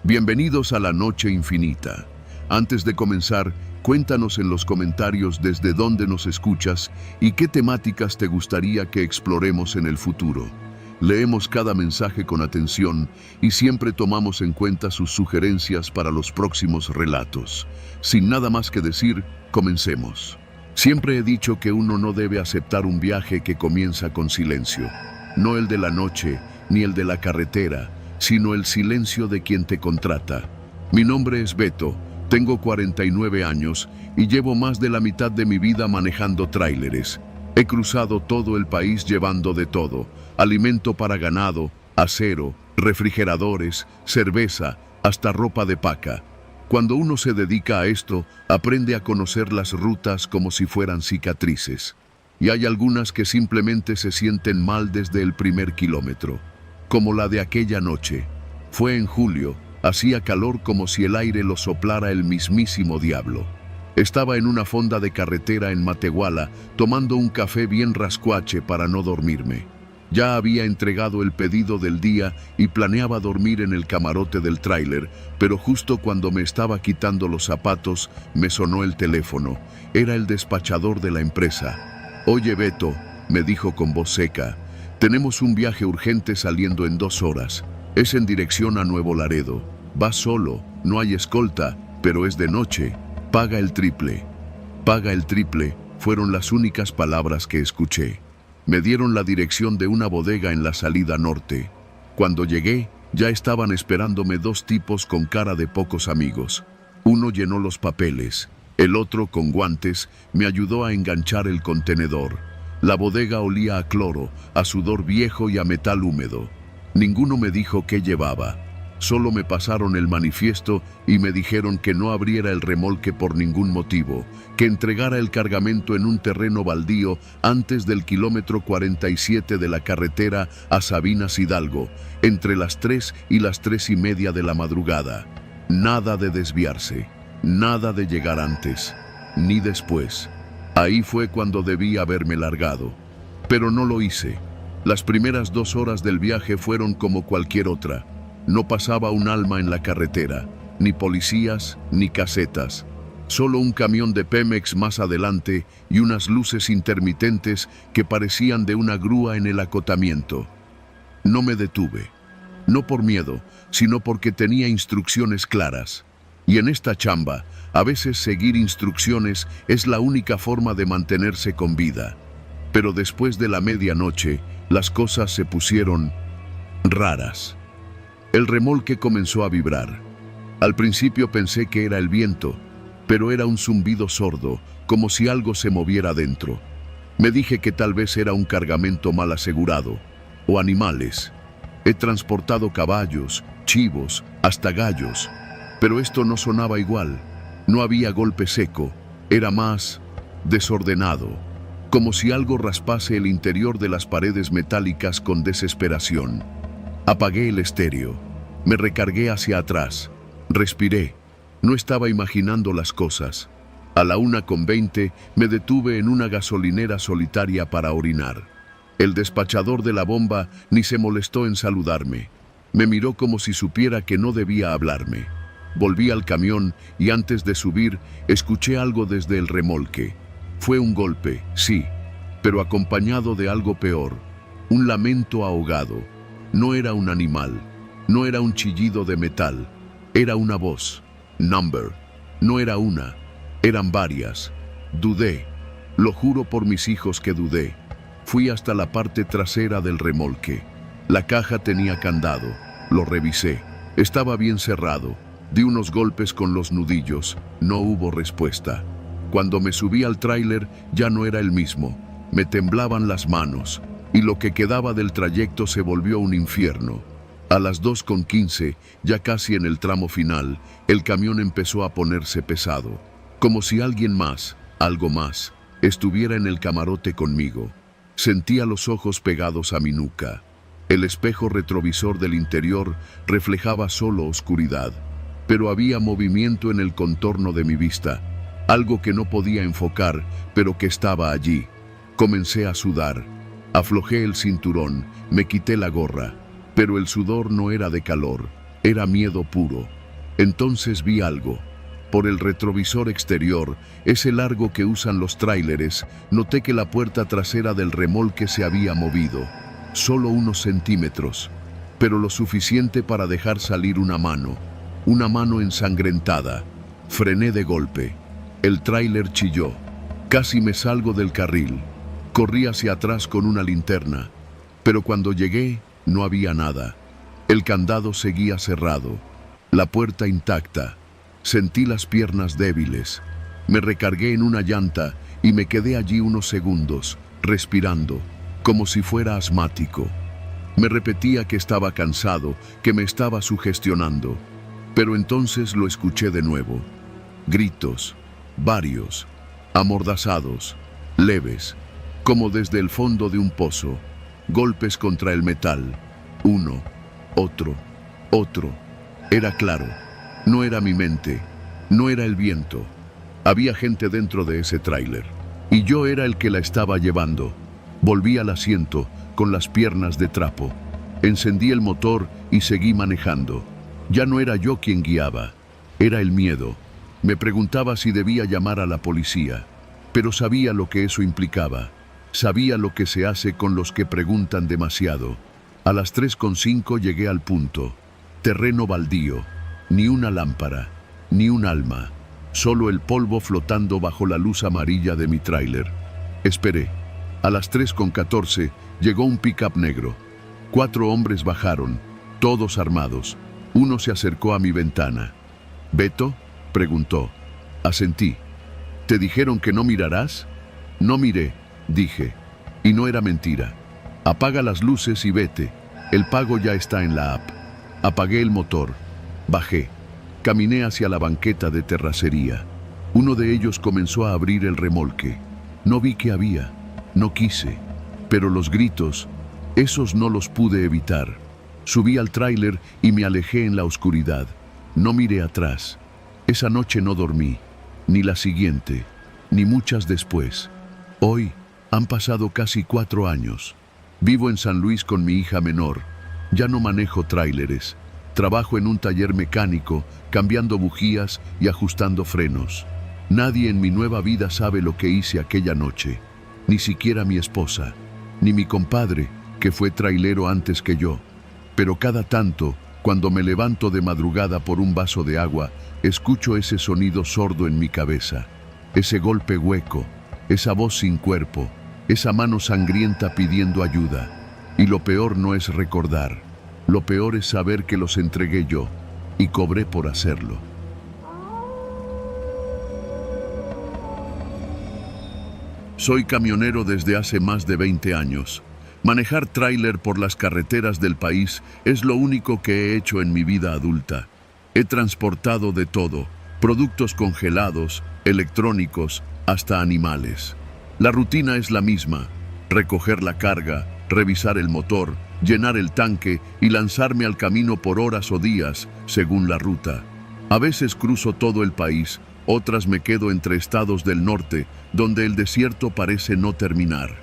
Bienvenidos a la Noche Infinita. Antes de comenzar, cuéntanos en los comentarios desde dónde nos escuchas y qué temáticas te gustaría que exploremos en el futuro. Leemos cada mensaje con atención y siempre tomamos en cuenta sus sugerencias para los próximos relatos. Sin nada más que decir, comencemos. Siempre he dicho que uno no debe aceptar un viaje que comienza con silencio. No el de la noche, ni el de la carretera, sino el silencio de quien te contrata. Mi nombre es Beto, tengo 49 años y llevo más de la mitad de mi vida manejando tráileres. He cruzado todo el país llevando de todo: alimento para ganado, acero, refrigeradores, cerveza, hasta ropa de paca. Cuando uno se dedica a esto, aprende a conocer las rutas como si fueran cicatrices. Y hay algunas que simplemente se sienten mal desde el primer kilómetro. Como la de aquella noche. Fue en julio, hacía calor como si el aire lo soplara el mismísimo diablo. Estaba en una fonda de carretera en Matehuala, tomando un café bien rascuache para no dormirme. Ya había entregado el pedido del día y planeaba dormir en el camarote del tráiler, pero justo cuando me estaba quitando los zapatos, me sonó el teléfono. Era el despachador de la empresa. «Oye, Beto», me dijo con voz seca, «tenemos un viaje urgente saliendo en 2 horas. Es en dirección a Nuevo Laredo. Vas solo, no hay escolta, pero es de noche. Paga el triple». «Paga el triple», fueron las únicas palabras que escuché. Me dieron la dirección de una bodega en la salida norte. Cuando llegué, ya estaban esperándome 2 tipos con cara de pocos amigos. Uno llenó los papeles, el otro, con guantes, me ayudó a enganchar el contenedor. La bodega olía a cloro, a sudor viejo y a metal húmedo. Ninguno me dijo qué llevaba. Solo me pasaron el manifiesto y me dijeron que no abriera el remolque por ningún motivo, que entregara el cargamento en un terreno baldío antes del kilómetro 47 de la carretera a Sabinas Hidalgo, entre las 3 y las 3:30 de la madrugada. Nada de desviarse, nada de llegar antes, ni después. Ahí fue cuando debí haberme largado, pero no lo hice. Las primeras 2 horas del viaje fueron como cualquier otra. No pasaba un alma en la carretera, ni policías, ni casetas. Solo un camión de Pemex más adelante y unas luces intermitentes que parecían de una grúa en el acotamiento. No me detuve, no por miedo, sino porque tenía instrucciones claras. Y en esta chamba, a veces seguir instrucciones es la única forma de mantenerse con vida. Pero después de la medianoche, las cosas se pusieron raras. El remolque comenzó a vibrar. Al principio pensé que era el viento, pero era un zumbido sordo, como si algo se moviera dentro. Me dije que tal vez era un cargamento mal asegurado, o animales. He transportado caballos, chivos, hasta gallos, pero esto no sonaba igual. No había golpe seco, era más desordenado, como si algo raspase el interior de las paredes metálicas con desesperación. Apagué el estéreo, me recargué hacia atrás, respiré, no estaba imaginando las cosas. A la 1:20 me detuve en una gasolinera solitaria para orinar. El despachador de la bomba ni se molestó en saludarme. Me miró como si supiera que no debía hablarme. Volví al camión y antes de subir escuché algo desde el remolque. Fue un golpe, sí, pero acompañado de algo peor, un lamento ahogado. No era un animal, no era un chillido de metal, era una voz. Number. No era una, eran varias. Dudé, lo juro por mis hijos que dudé. Fui hasta la parte trasera del remolque. La caja tenía candado, lo revisé, estaba bien cerrado. Di unos golpes con los nudillos, no hubo respuesta. Cuando me subí al tráiler ya no era el mismo, me temblaban las manos. Y lo que quedaba del trayecto se volvió un infierno. A las 2:15, ya casi en el tramo final, el camión empezó a ponerse pesado, como si alguien más, algo más, estuviera en el camarote conmigo. Sentía los ojos pegados a mi nuca. El espejo retrovisor del interior reflejaba solo oscuridad, pero había movimiento en el contorno de mi vista, algo que no podía enfocar, pero que estaba allí. Comencé a sudar. Aflojé el cinturón, me quité la gorra, pero el sudor no era de calor, era miedo puro. Entonces vi algo. Por el retrovisor exterior, ese largo que usan los tráileres, noté que la puerta trasera del remolque se había movido, solo unos centímetros, pero lo suficiente para dejar salir una mano ensangrentada. Frené de golpe. El tráiler chilló. Casi me salgo del carril. Corrí hacia atrás con una linterna, pero cuando llegué no había nada. El candado seguía cerrado, la puerta intacta. Sentí las piernas débiles. Me recargué en una llanta y me quedé allí unos segundos, respirando, como si fuera asmático. Me repetía que estaba cansado, que me estaba sugestionando. Pero entonces lo escuché de nuevo. Gritos, varios, amordazados, leves, como desde el fondo de un pozo. Golpes contra el metal. Uno, otro, otro. Era claro. No era mi mente, no era el viento. Había gente dentro de ese tráiler, y yo era el que la estaba llevando. Volví al asiento, con las piernas de trapo. Encendí el motor y seguí manejando. Ya no era yo quien guiaba, era el miedo. Me preguntaba si debía llamar a la policía, pero sabía lo que eso implicaba. Sabía lo que se hace con los que preguntan demasiado. A las 3:05 llegué al punto. Terreno baldío. Ni una lámpara, ni un alma, solo el polvo flotando bajo la luz amarilla de mi tráiler. Esperé. A las 3:14 llegó un pick-up negro. 4 hombres bajaron, todos armados. Uno se acercó a mi ventana. ¿Beto?, preguntó. Asentí. ¿Te dijeron que no mirarás? No miré, dije. Y no era mentira. Apaga las luces y vete. El pago ya está en la app. Apagué el motor. Bajé. Caminé hacia la banqueta de terracería. Uno de ellos comenzó a abrir el remolque. No vi qué había. No quise. Pero los gritos, esos no los pude evitar. Subí al tráiler y me alejé en la oscuridad. No miré atrás. Esa noche no dormí. Ni la siguiente. Ni muchas después. Hoy han pasado casi 4 años. Vivo en San Luis con mi hija menor. Ya no manejo tráileres. Trabajo en un taller mecánico, cambiando bujías y ajustando frenos. Nadie en mi nueva vida sabe lo que hice aquella noche. Ni siquiera mi esposa, ni mi compadre, que fue trailero antes que yo. Pero cada tanto, cuando me levanto de madrugada por un vaso de agua, escucho ese sonido sordo en mi cabeza. Ese golpe hueco, esa voz sin cuerpo, esa mano sangrienta pidiendo ayuda. Y lo peor no es recordar. Lo peor es saber que los entregué yo y cobré por hacerlo. Soy camionero desde hace más de 20 años. Manejar tráiler por las carreteras del país es lo único que he hecho en mi vida adulta. He transportado de todo, productos congelados, electrónicos, hasta animales. La rutina es la misma: recoger la carga, revisar el motor, llenar el tanque y lanzarme al camino por horas o días, según la ruta. A veces cruzo todo el país, otras me quedo entre estados del norte, donde el desierto parece no terminar.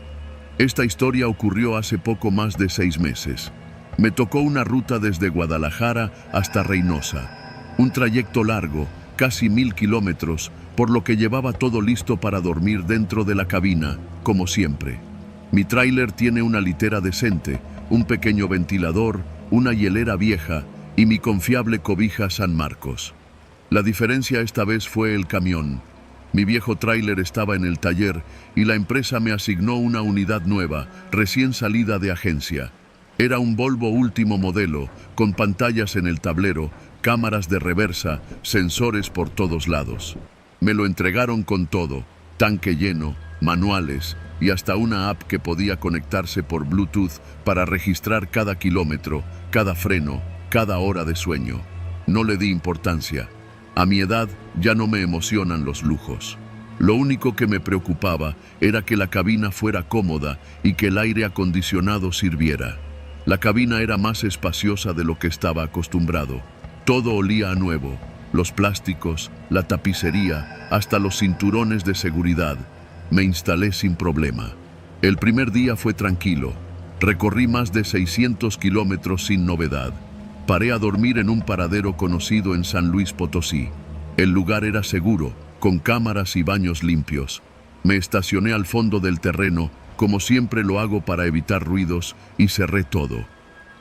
Esta historia ocurrió hace poco más de 6 meses. Me tocó una ruta desde Guadalajara hasta Reynosa. Un trayecto largo, casi 1000 kilómetros, por lo que llevaba todo listo para dormir dentro de la cabina, como siempre. Mi tráiler tiene una litera decente, un pequeño ventilador, una hielera vieja y mi confiable cobija San Marcos. La diferencia esta vez fue el camión. Mi viejo tráiler estaba en el taller y la empresa me asignó una unidad nueva, recién salida de agencia. Era un Volvo último modelo, con pantallas en el tablero, cámaras de reversa, sensores por todos lados. Me lo entregaron con todo: tanque lleno, manuales y hasta una app que podía conectarse por Bluetooth para registrar cada kilómetro, cada freno, cada hora de sueño. No le di importancia. A mi edad ya no me emocionan los lujos. Lo único que me preocupaba era que la cabina fuera cómoda y que el aire acondicionado sirviera. La cabina era más espaciosa de lo que estaba acostumbrado. Todo olía a nuevo: los plásticos, la tapicería, hasta los cinturones de seguridad. Me instalé sin problema. El primer día fue tranquilo. Recorrí más de 600 kilómetros sin novedad. Paré a dormir en un paradero conocido en San Luis Potosí. El lugar era seguro, con cámaras y baños limpios. Me estacioné al fondo del terreno, como siempre lo hago para evitar ruidos, y cerré todo.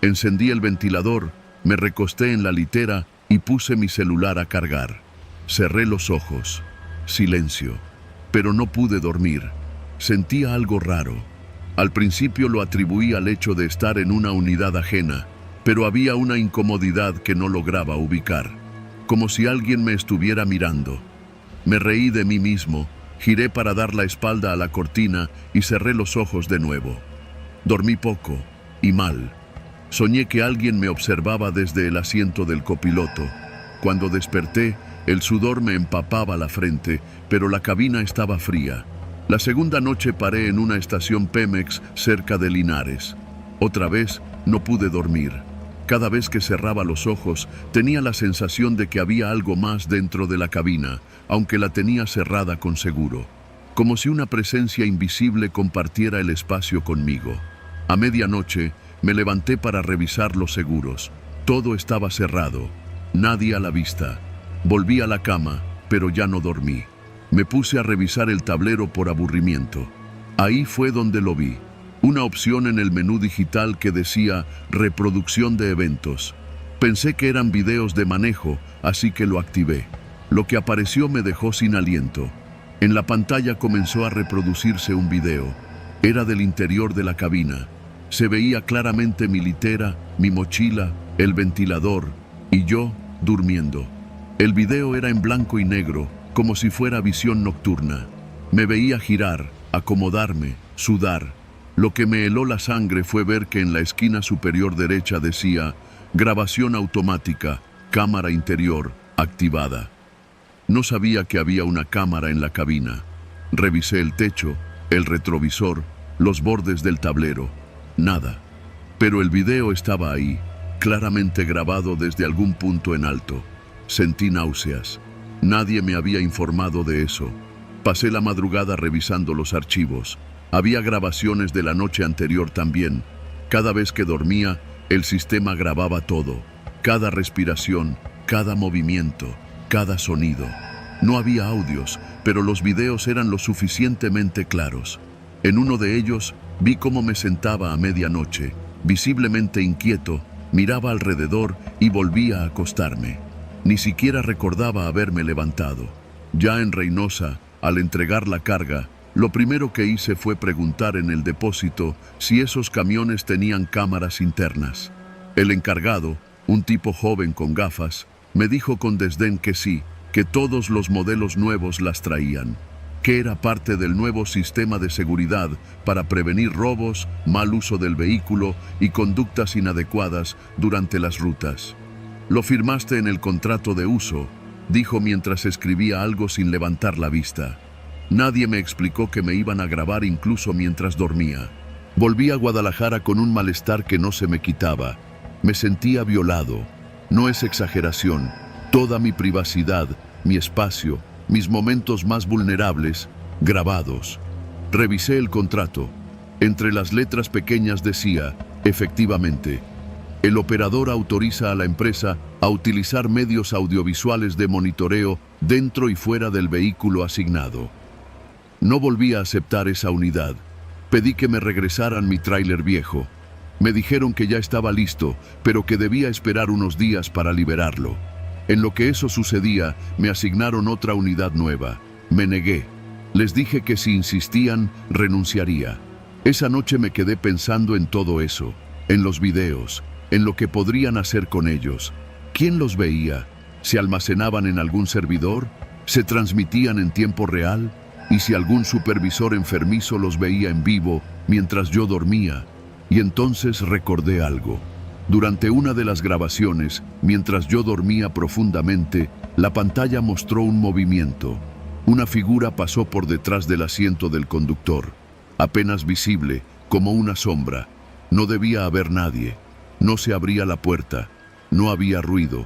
Encendí el ventilador, me recosté en la litera y puse mi celular a cargar. Cerré los ojos. Silencio. Pero no pude dormir. Sentía algo raro. Al principio lo atribuí al hecho de estar en una unidad ajena, pero había una incomodidad que no lograba ubicar, como si alguien me estuviera mirando. Me reí de mí mismo, giré para dar la espalda a la cortina y cerré los ojos de nuevo. Dormí poco y mal. Soñé que alguien me observaba desde el asiento del copiloto. Cuando desperté, el sudor me empapaba la frente, pero la cabina estaba fría. La segunda noche paré en una estación Pemex cerca de Linares. Otra vez no pude dormir. Cada vez que cerraba los ojos, tenía la sensación de que había algo más dentro de la cabina, aunque la tenía cerrada con seguro. Como si una presencia invisible compartiera el espacio conmigo. A medianoche, me levanté para revisar los seguros. Todo estaba cerrado, nadie a la vista. Volví a la cama, pero ya no dormí. Me puse a revisar el tablero por aburrimiento. Ahí fue donde lo vi. Una opción en el menú digital que decía reproducción de eventos. Pensé que eran videos de manejo, así que lo activé. Lo que apareció me dejó sin aliento. En la pantalla comenzó a reproducirse un video. Era del interior de la cabina. Se veía claramente mi litera, mi mochila, el ventilador y yo durmiendo. El video era en blanco y negro, como si fuera visión nocturna. Me veía girar, acomodarme, sudar. Lo que me heló la sangre fue ver que en la esquina superior derecha decía grabación automática, cámara interior, activada. No sabía que había una cámara en la cabina. Revisé el techo, el retrovisor, los bordes del tablero. Nada. Pero el video estaba ahí, claramente grabado desde algún punto en alto. Sentí náuseas. Nadie me había informado de eso. Pasé la madrugada revisando los archivos. Había grabaciones de la noche anterior también. Cada vez que dormía, el sistema grababa todo. Cada respiración, cada movimiento, cada sonido. No había audios, pero los videos eran lo suficientemente claros. En uno de ellos, vi cómo me sentaba a medianoche, visiblemente inquieto, miraba alrededor y volvía a acostarme. Ni siquiera recordaba haberme levantado. Ya en Reynosa, al entregar la carga, lo primero que hice fue preguntar en el depósito si esos camiones tenían cámaras internas. El encargado, un tipo joven con gafas, me dijo con desdén que sí, que todos los modelos nuevos las traían, que era parte del nuevo sistema de seguridad para prevenir robos, mal uso del vehículo y conductas inadecuadas durante las rutas. «Lo firmaste en el contrato de uso», dijo mientras escribía algo sin levantar la vista. Nadie me explicó que me iban a grabar incluso mientras dormía. Volví a Guadalajara con un malestar que no se me quitaba. Me sentía violado. No es exageración. Toda mi privacidad, mi espacio, mis momentos más vulnerables, grabados. Revisé el contrato. Entre las letras pequeñas decía, efectivamente, el operador autoriza a la empresa a utilizar medios audiovisuales de monitoreo dentro y fuera del vehículo asignado. No volví a aceptar esa unidad. Pedí que me regresaran mi tráiler viejo. Me dijeron que ya estaba listo, pero que debía esperar unos días para liberarlo. En lo que eso sucedía, me asignaron otra unidad nueva. Me negué. Les dije que si insistían, renunciaría. Esa noche me quedé pensando en todo eso, en los videos, en lo que podrían hacer con ellos. ¿Quién los veía? ¿Se almacenaban en algún servidor? ¿Se transmitían en tiempo real? ¿Y si algún supervisor enfermizo los veía en vivo mientras yo dormía? Y entonces recordé algo. Durante una de las grabaciones, mientras yo dormía profundamente, la pantalla mostró un movimiento. Una figura pasó por detrás del asiento del conductor, apenas visible, como una sombra. No debía haber nadie. No se abría la puerta. No había ruido.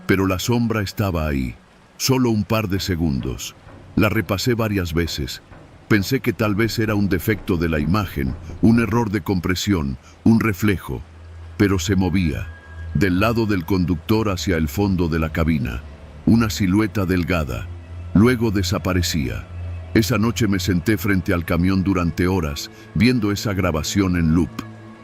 Pero la sombra estaba ahí. Solo un par de segundos. La repasé varias veces. Pensé que tal vez era un defecto de la imagen, un error de compresión, un reflejo. Pero se movía. Del lado del conductor hacia el fondo de la cabina, una silueta delgada. Luego desaparecía. Esa noche me senté frente al camión durante horas, viendo esa grabación en loop.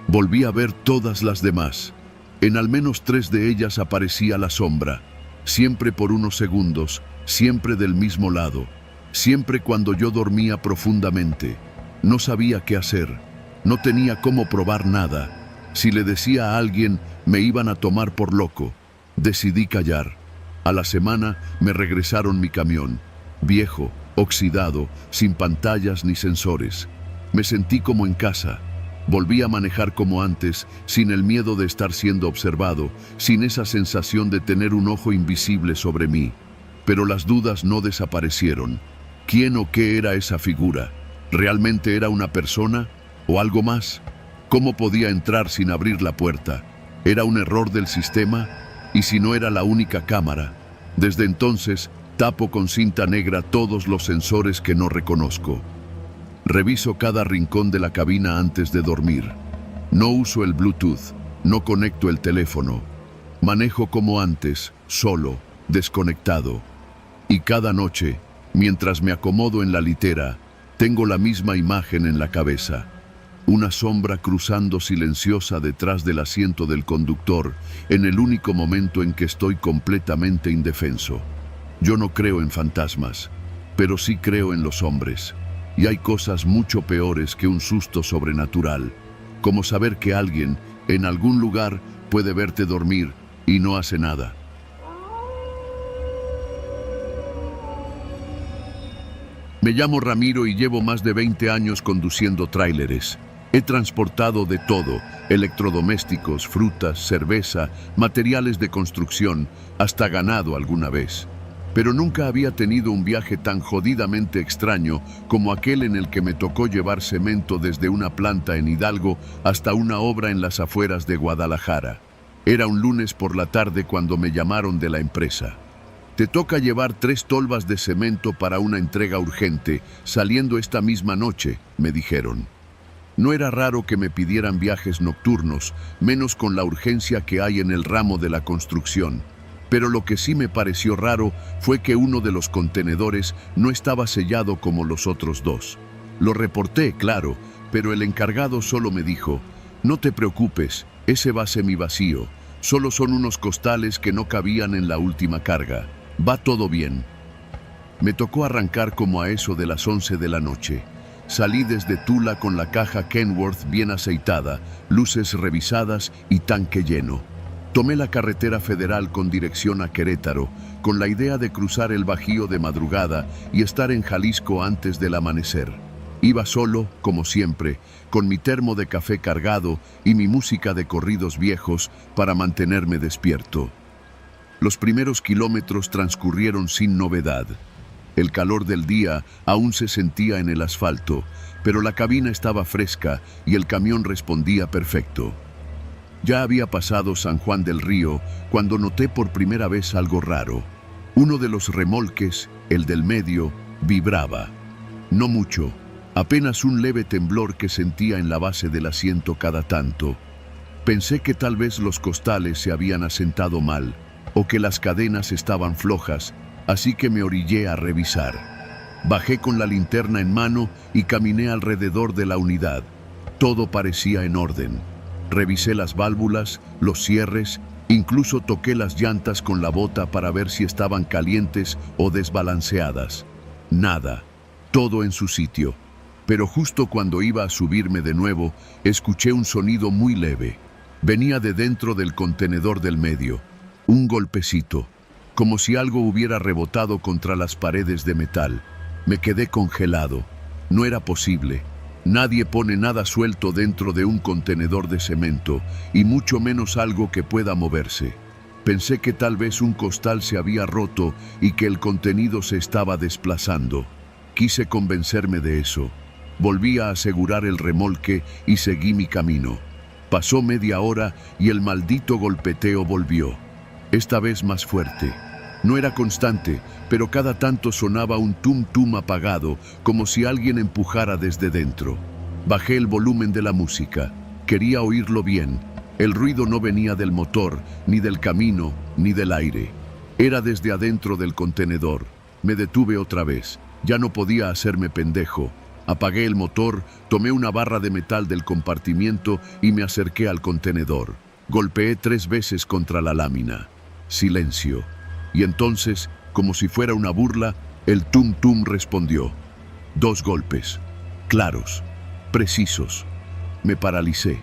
Volví a ver todas las demás. En al menos 3 de ellas aparecía la sombra, siempre por unos segundos, siempre del mismo lado, siempre cuando yo dormía profundamente. No sabía qué hacer, no tenía cómo probar nada. Si le decía a alguien, me iban a tomar por loco. Decidí callar. A la semana me regresaron mi camión, viejo, oxidado, sin pantallas ni sensores. Me sentí como en casa. Volví a manejar como antes, sin el miedo de estar siendo observado, sin esa sensación de tener un ojo invisible sobre mí. Pero las dudas no desaparecieron. ¿Quién o qué era esa figura? ¿Realmente era una persona o algo más? ¿Cómo podía entrar sin abrir la puerta? ¿Era un error del sistema? ¿Y si no era la única cámara? Desde entonces, tapo con cinta negra todos los sensores que no reconozco. Reviso cada rincón de la cabina antes de dormir. No uso el Bluetooth, no conecto el teléfono. Manejo como antes, solo, desconectado. Y cada noche, mientras me acomodo en la litera, tengo la misma imagen en la cabeza. Una sombra cruzando silenciosa detrás del asiento del conductor, en el único momento en que estoy completamente indefenso. Yo no creo en fantasmas, pero sí creo en los hombres. Y hay cosas mucho peores que un susto sobrenatural, como saber que alguien, en algún lugar, puede verte dormir y no hace nada. Me llamo Ramiro y llevo más de 20 años conduciendo tráileres. He transportado de todo, electrodomésticos, frutas, cerveza, materiales de construcción, hasta ganado alguna vez. Pero nunca había tenido un viaje tan jodidamente extraño como aquel en el que me tocó llevar cemento desde una planta en Hidalgo hasta una obra en las afueras de Guadalajara. Era un lunes por la tarde cuando me llamaron de la empresa. Te toca llevar 3 tolvas de cemento para una entrega urgente, saliendo esta misma noche, me dijeron. No era raro que me pidieran viajes nocturnos, menos con la urgencia que hay en el ramo de la construcción. Pero lo que sí me pareció raro fue que uno de los contenedores no estaba sellado como los otros 2. Lo reporté, claro, pero el encargado solo me dijo, no te preocupes, ese va semivacío, solo son unos costales que no cabían en la última carga. Va todo bien. Me tocó arrancar como a eso de las 11 de la noche. Salí desde Tula con la caja Kenworth bien aceitada, luces revisadas y tanque lleno. Tomé la carretera federal con dirección a Querétaro, con la idea de cruzar el Bajío de madrugada y estar en Jalisco antes del amanecer. Iba solo, como siempre, con mi termo de café cargado y mi música de corridos viejos para mantenerme despierto. Los primeros kilómetros transcurrieron sin novedad. El calor del día aún se sentía en el asfalto, pero la cabina estaba fresca y el camión respondía perfecto. Ya había pasado San Juan del Río cuando noté por primera vez algo raro. Uno de los remolques, el del medio, vibraba. No mucho, apenas un leve temblor que sentía en la base del asiento cada tanto. Pensé que tal vez los costales se habían asentado mal o que las cadenas estaban flojas, así que me orillé a revisar. Bajé con la linterna en mano y caminé alrededor de la unidad. Todo parecía en orden. Revisé las válvulas, los cierres, incluso toqué las llantas con la bota para ver si estaban calientes o desbalanceadas. Nada, todo en su sitio. Pero justo cuando iba a subirme de nuevo, escuché un sonido muy leve. Venía de dentro del contenedor del medio. Un golpecito, como si algo hubiera rebotado contra las paredes de metal. Me quedé congelado. No era posible. Nadie pone nada suelto dentro de un contenedor de cemento, y mucho menos algo que pueda moverse. Pensé que tal vez un costal se había roto y que el contenido se estaba desplazando. Quise convencerme de eso. Volví a asegurar el remolque y seguí mi camino. Pasó media hora y el maldito golpeteo volvió. Esta vez más fuerte. No era constante, pero cada tanto sonaba un tum-tum apagado, como si alguien empujara desde dentro. Bajé el volumen de la música. Quería oírlo bien. El ruido no venía del motor, ni del camino, ni del aire. Era desde adentro del contenedor. Me detuve otra vez. Ya no podía hacerme pendejo. Apagué el motor, tomé una barra de metal del compartimiento y me acerqué al contenedor. Golpeé 3 veces contra la lámina. Silencio. Y entonces, como si fuera una burla, el tum-tum respondió. 2 golpes. Claros. Precisos. Me paralicé.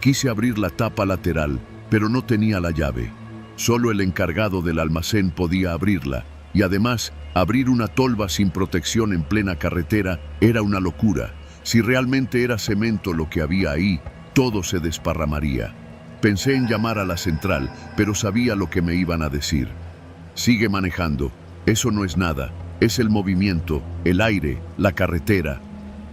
Quise abrir la tapa lateral, pero no tenía la llave. Solo el encargado del almacén podía abrirla, y además, abrir una tolva sin protección en plena carretera era una locura. Si realmente era cemento lo que había ahí, todo se desparramaría. Pensé en llamar a la central, pero sabía lo que me iban a decir. Sigue manejando. Eso no es nada. Es el movimiento, el aire, la carretera.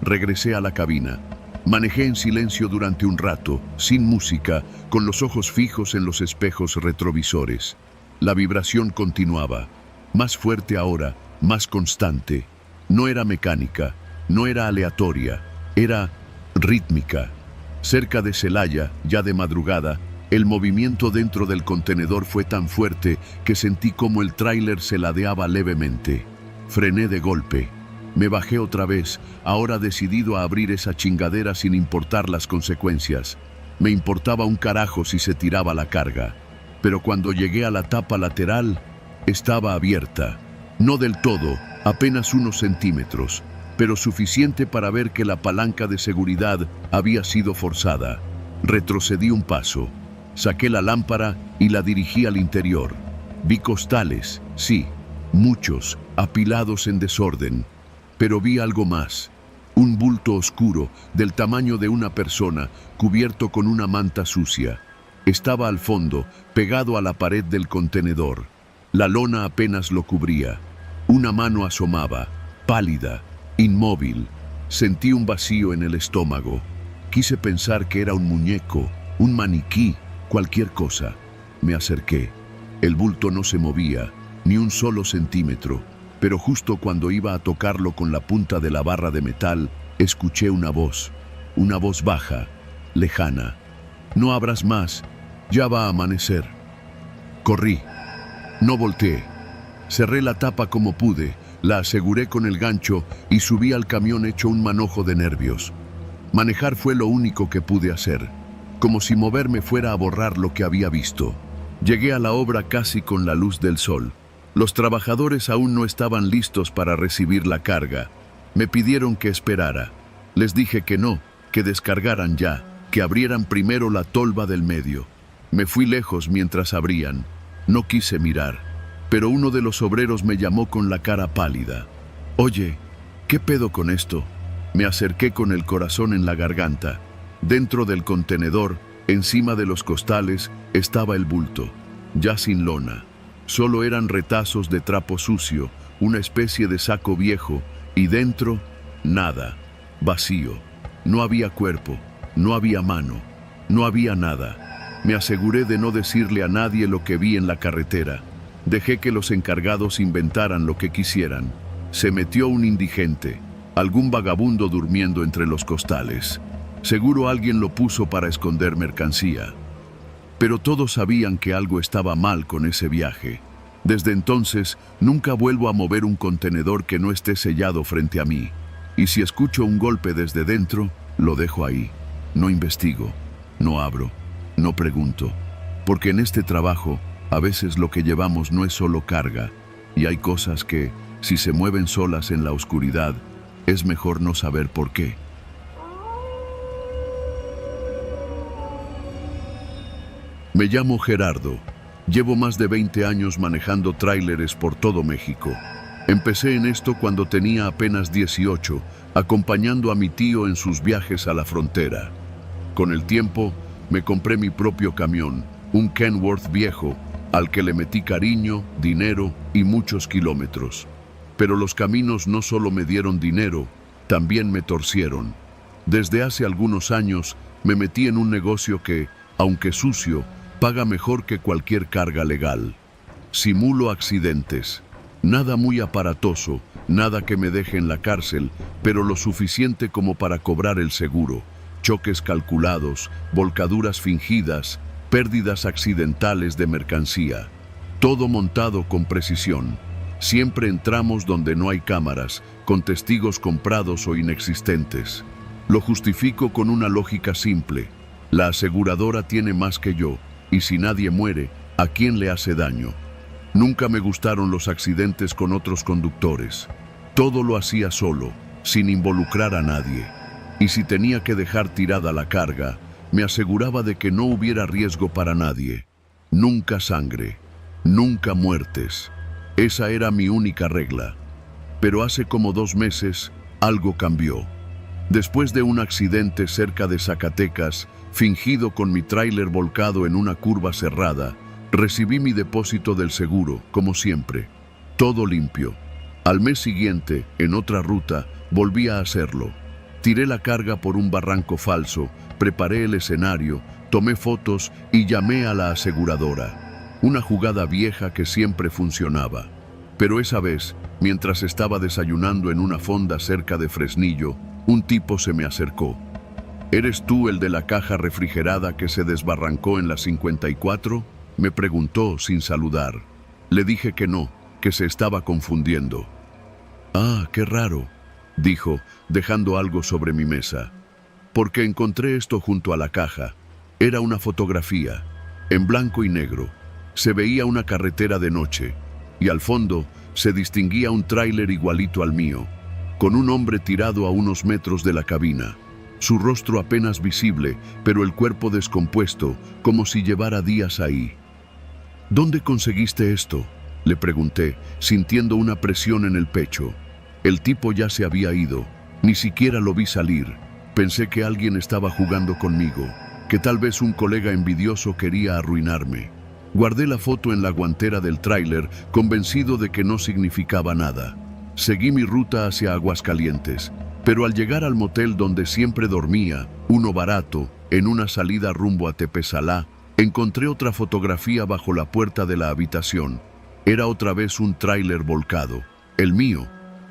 Regresé a la cabina. Manejé en silencio durante un rato, sin música, con los ojos fijos en los espejos retrovisores. La vibración continuaba. Más fuerte ahora, más constante. No era mecánica, no era aleatoria, era rítmica. Cerca de Celaya, ya de madrugada, el movimiento dentro del contenedor fue tan fuerte que sentí como el tráiler se ladeaba levemente. Frené de golpe. Me bajé otra vez, ahora decidido a abrir esa chingadera sin importar las consecuencias. Me importaba un carajo si se tiraba la carga. Pero cuando llegué a la tapa lateral, estaba abierta. No del todo, apenas unos centímetros, pero suficiente para ver que la palanca de seguridad había sido forzada. Retrocedí un paso. Saqué la lámpara y la dirigí al interior. Vi costales, sí, muchos, apilados en desorden. Pero vi algo más. Un bulto oscuro, del tamaño de una persona, cubierto con una manta sucia. Estaba al fondo, pegado a la pared del contenedor. La lona apenas lo cubría. Una mano asomaba, pálida, inmóvil. Sentí un vacío en el estómago. Quise pensar que era un muñeco, un maniquí, cualquier cosa. Me acerqué. El bulto no se movía, ni un solo centímetro. Pero justo cuando iba a tocarlo con la punta de la barra de metal, escuché una voz baja, lejana. No abras más, ya va a amanecer. Corrí. No volteé. Cerré la tapa como pude, la aseguré con el gancho y subí al camión hecho un manojo de nervios. Manejar fue lo único que pude hacer, como si moverme fuera a borrar lo que había visto. Llegué a la obra casi con la luz del sol. Los trabajadores aún no estaban listos para recibir la carga. Me pidieron que esperara. Les dije que no, que descargaran ya, que abrieran primero la tolva del medio. Me fui lejos mientras abrían. No quise mirar, pero uno de los obreros me llamó con la cara pálida. Oye, ¿qué pedo con esto? Me acerqué con el corazón en la garganta. Dentro del contenedor, encima de los costales, estaba el bulto, ya sin lona. Solo eran retazos de trapo sucio, una especie de saco viejo, y dentro, nada, vacío. No había cuerpo, no había mano, no había nada. Me aseguré de no decirle a nadie lo que vi en la carretera. Dejé que los encargados inventaran lo que quisieran. Se metió un indigente, algún vagabundo durmiendo entre los costales. Seguro alguien lo puso para esconder mercancía. Pero todos sabían que algo estaba mal con ese viaje. Desde entonces, nunca vuelvo a mover un contenedor que no esté sellado frente a mí. Y si escucho un golpe desde dentro, lo dejo ahí. No investigo, no abro, no pregunto. Porque en este trabajo, a veces lo que llevamos no es solo carga. Y hay cosas que, si se mueven solas en la oscuridad, es mejor no saber por qué. Me llamo Gerardo. Llevo más de 20 años manejando tráileres por todo México. Empecé en esto cuando tenía apenas 18, acompañando a mi tío en sus viajes a la frontera. Con el tiempo, me compré mi propio camión, un Kenworth viejo, al que le metí cariño, dinero y muchos kilómetros. Pero los caminos no solo me dieron dinero, también me torcieron. Desde hace algunos años, me metí en un negocio que, aunque sucio, paga mejor que cualquier carga legal. Simulo accidentes. Nada muy aparatoso, nada que me deje en la cárcel, pero lo suficiente como para cobrar el seguro. choques calculados, volcaduras fingidas, pérdidas accidentales de mercancía. Todo montado con precisión. Siempre entramos donde no hay cámaras, con testigos comprados o inexistentes. Lo justifico con una lógica simple. La aseguradora tiene más que yo, y si nadie muere, ¿a quién le hace daño? Nunca me gustaron los accidentes con otros conductores. Todo lo hacía solo, sin involucrar a nadie. Y si tenía que dejar tirada la carga, me aseguraba de que no hubiera riesgo para nadie. Nunca sangre, nunca muertes. Esa era mi única regla. Pero hace como 2 meses, algo cambió. Después de un accidente cerca de Zacatecas, fingido con mi tráiler volcado en una curva cerrada, recibí mi depósito del seguro, como siempre. Todo limpio. Al mes siguiente, en otra ruta, volví a hacerlo. Tiré la carga por un barranco falso, preparé el escenario, tomé fotos y llamé a la aseguradora. Una jugada vieja que siempre funcionaba. Pero esa vez, mientras estaba desayunando en una fonda cerca de Fresnillo, un tipo se me acercó. ¿Eres tú el de la caja refrigerada que se desbarrancó en la 54? Me preguntó sin saludar. Le dije que no, que se estaba confundiendo. Ah, qué raro, dijo, dejando algo sobre mi mesa. Porque encontré esto junto a la caja. Era una fotografía, en blanco y negro. Se veía una carretera de noche, y al fondo se distinguía un tráiler igualito al mío, con un hombre tirado a unos metros de la cabina. Su rostro apenas visible, pero el cuerpo descompuesto, como si llevara días ahí. ¿Dónde conseguiste esto?, le pregunté, sintiendo una presión en el pecho. El tipo ya se había ido, ni siquiera lo vi salir. Pensé que alguien estaba jugando conmigo, que tal vez un colega envidioso quería arruinarme. Guardé la foto en la guantera del tráiler, convencido de que no significaba nada. Seguí mi ruta hacia Aguascalientes, pero al llegar al motel donde siempre dormía, uno barato, en una salida rumbo a Tepesalá, encontré otra fotografía bajo la puerta de la habitación. Era otra vez un tráiler volcado, el mío,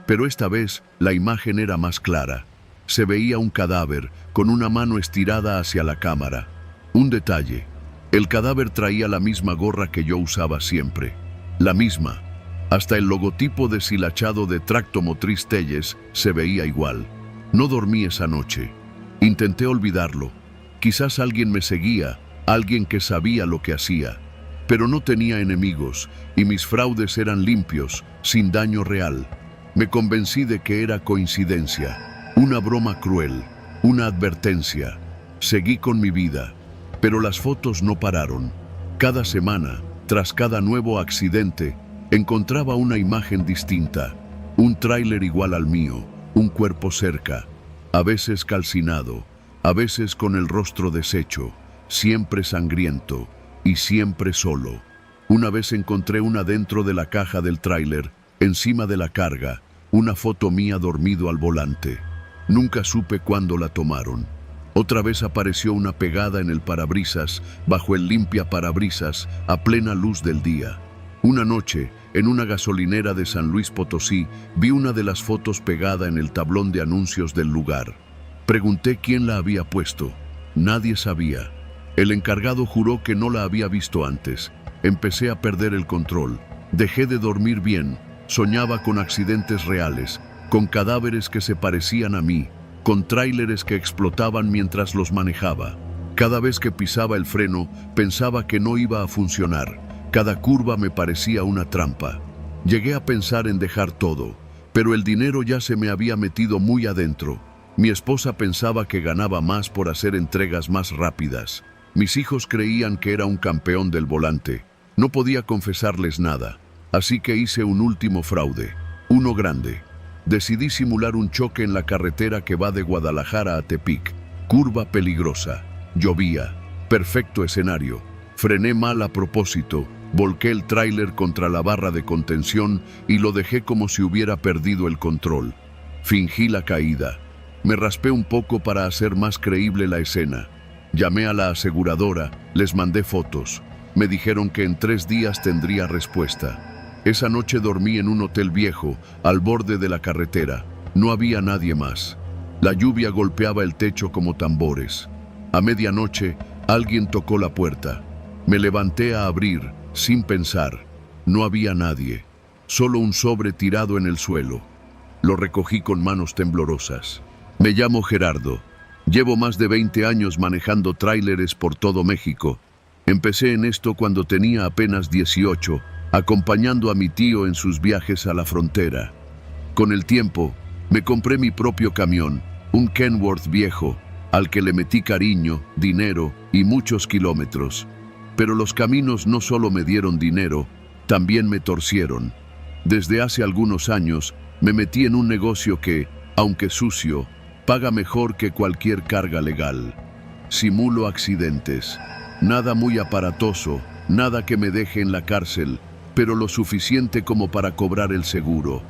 pero esta vez la imagen era más clara. Se veía un cadáver con una mano estirada hacia la cámara. Un detalle, el cadáver traía la misma gorra que yo usaba siempre, la misma. Hasta el logotipo deshilachado de Tractomotriz Telles se veía igual. No dormí esa noche. Intenté olvidarlo. Quizás alguien me seguía, alguien que sabía lo que hacía. Pero no tenía enemigos, y mis fraudes eran limpios, sin daño real. Me convencí de que era coincidencia, una broma cruel, una advertencia. Seguí con mi vida, pero las fotos no pararon. Cada semana, tras cada nuevo accidente, encontraba una imagen distinta, un tráiler igual al mío, un cuerpo cerca, a veces calcinado, a veces con el rostro deshecho, siempre sangriento y siempre solo. Una vez encontré una dentro de la caja del tráiler, encima de la carga, una foto mía dormido al volante. Nunca supe cuándo la tomaron. Otra vez apareció una pegada en el parabrisas, bajo el limpia parabrisas, a plena luz del día. Una noche, en una gasolinera de San Luis Potosí, vi una de las fotos pegada en el tablón de anuncios del lugar. Pregunté quién la había puesto. Nadie sabía. El encargado juró que no la había visto antes. Empecé a perder el control. Dejé de dormir bien. Soñaba con accidentes reales, con cadáveres que se parecían a mí, con tráileres que explotaban mientras los manejaba. Cada vez que pisaba el freno, pensaba que no iba a funcionar. Cada curva me parecía una trampa. Llegué a pensar en dejar todo, pero el dinero ya se me había metido muy adentro. Mi esposa pensaba que ganaba más por hacer entregas más rápidas. Mis hijos creían que era un campeón del volante. No podía confesarles nada, así que hice un último fraude, uno grande. Decidí simular un choque en la carretera que va de Guadalajara a Tepic. Curva peligrosa. Llovía. Perfecto escenario. Frené mal a propósito. Volqué el tráiler contra la barra de contención y lo dejé como si hubiera perdido el control. Fingí la caída. Me raspé un poco para hacer más creíble la escena. Llamé a la aseguradora, les mandé fotos. Me dijeron que en 3 días tendría respuesta. Esa noche dormí en un hotel viejo, al borde de la carretera. No había nadie más. La lluvia golpeaba el techo como tambores. A medianoche, alguien tocó la puerta. Me levanté a abrir, sin pensar. No había nadie, solo un sobre tirado en el suelo. Lo recogí con manos temblorosas. Me llamo Gerardo. Llevo más de 20 años manejando tráileres por todo México. Empecé en esto cuando tenía apenas 18, acompañando a mi tío en sus viajes a la frontera. Con el tiempo, me compré mi propio camión, un Kenworth viejo, al que le metí cariño, dinero y muchos kilómetros. Pero los caminos no solo me dieron dinero, también me torcieron. Desde hace algunos años, me metí en un negocio que, aunque sucio, paga mejor que cualquier carga legal. Simulo accidentes. Nada muy aparatoso, nada que me deje en la cárcel, pero lo suficiente como para cobrar el seguro.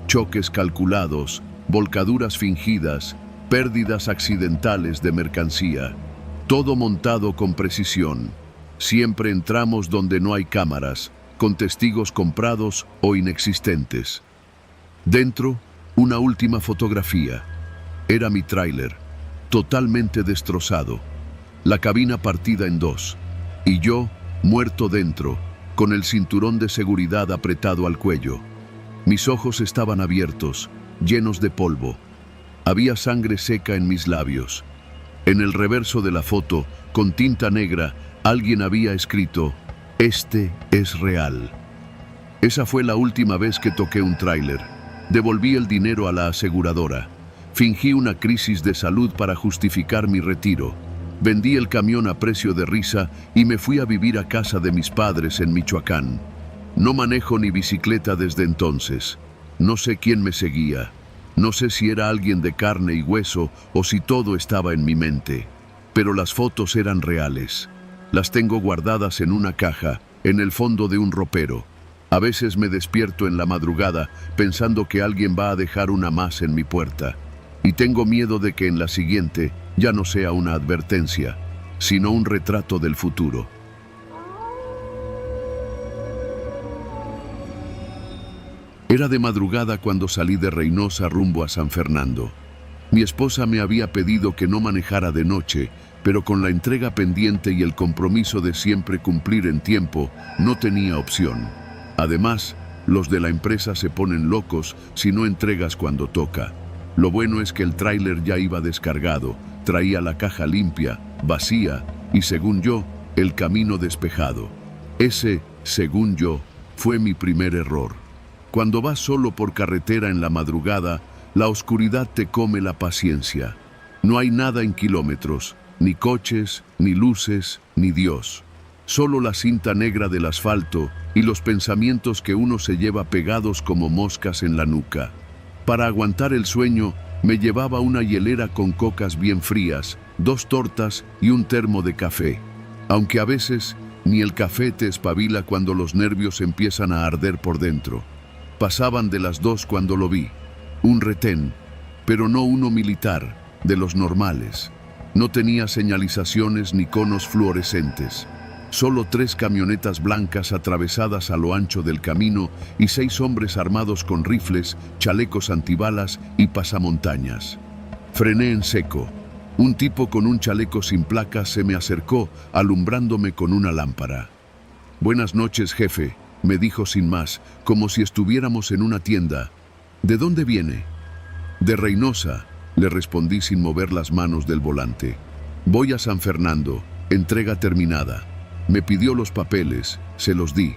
Choques calculados, volcaduras fingidas, pérdidas accidentales de mercancía. Todo montado con precisión. Siempre entramos donde no hay cámaras, con testigos comprados o inexistentes. Dentro, una última fotografía. Era mi tráiler, totalmente destrozado. La cabina partida en dos. Y yo, muerto dentro, con el cinturón de seguridad apretado al cuello. Mis ojos estaban abiertos, llenos de polvo. Había sangre seca en mis labios. En el reverso de la foto, con tinta negra, alguien había escrito: "Este es real". Esa fue la última vez que toqué un tráiler. Devolví el dinero a la aseguradora. Fingí una crisis de salud para justificar mi retiro. Vendí el camión a precio de risa y me fui a vivir a casa de mis padres en Michoacán. No manejo ni bicicleta desde entonces. No sé quién me seguía. No sé si era alguien de carne y hueso o si todo estaba en mi mente. Pero las fotos eran reales. Las tengo guardadas en una caja, en el fondo de un ropero. A veces me despierto en la madrugada pensando que alguien va a dejar una más en mi puerta. Y tengo miedo de que en la siguiente ya no sea una advertencia, sino un retrato del futuro. Era de madrugada cuando salí de Reynosa rumbo a San Fernando. Mi esposa me había pedido que no manejara de noche, pero con la entrega pendiente y el compromiso de siempre cumplir en tiempo, no tenía opción. Además, los de la empresa se ponen locos si no entregas cuando toca. Lo bueno es que el tráiler ya iba descargado, traía la caja limpia, vacía y, según yo, el camino despejado. Ese, según yo, fue mi primer error. Cuando vas solo por carretera en la madrugada, la oscuridad te come la paciencia. No hay nada en kilómetros, ni coches, ni luces, ni Dios. Solo la cinta negra del asfalto y los pensamientos que uno se lleva pegados como moscas en la nuca. Para aguantar el sueño, me llevaba una hielera con cocas bien frías, 2 tortas y un termo de café. Aunque a veces ni el café te espabila cuando los nervios empiezan a arder por dentro. Pasaban de las 2 cuando lo vi. Un retén, pero no uno militar, de los normales. No tenía señalizaciones ni conos fluorescentes. Solo 3 camionetas blancas atravesadas a lo ancho del camino y 6 hombres armados con rifles, chalecos antibalas y pasamontañas. Frené en seco. Un tipo con un chaleco sin placas se me acercó, alumbrándome con una lámpara. «Buenas noches, jefe», me dijo sin más, como si estuviéramos en una tienda. «¿De dónde viene?» «De Reynosa», le respondí sin mover las manos del volante. «Voy a San Fernando, entrega terminada». Me pidió los papeles, se los di.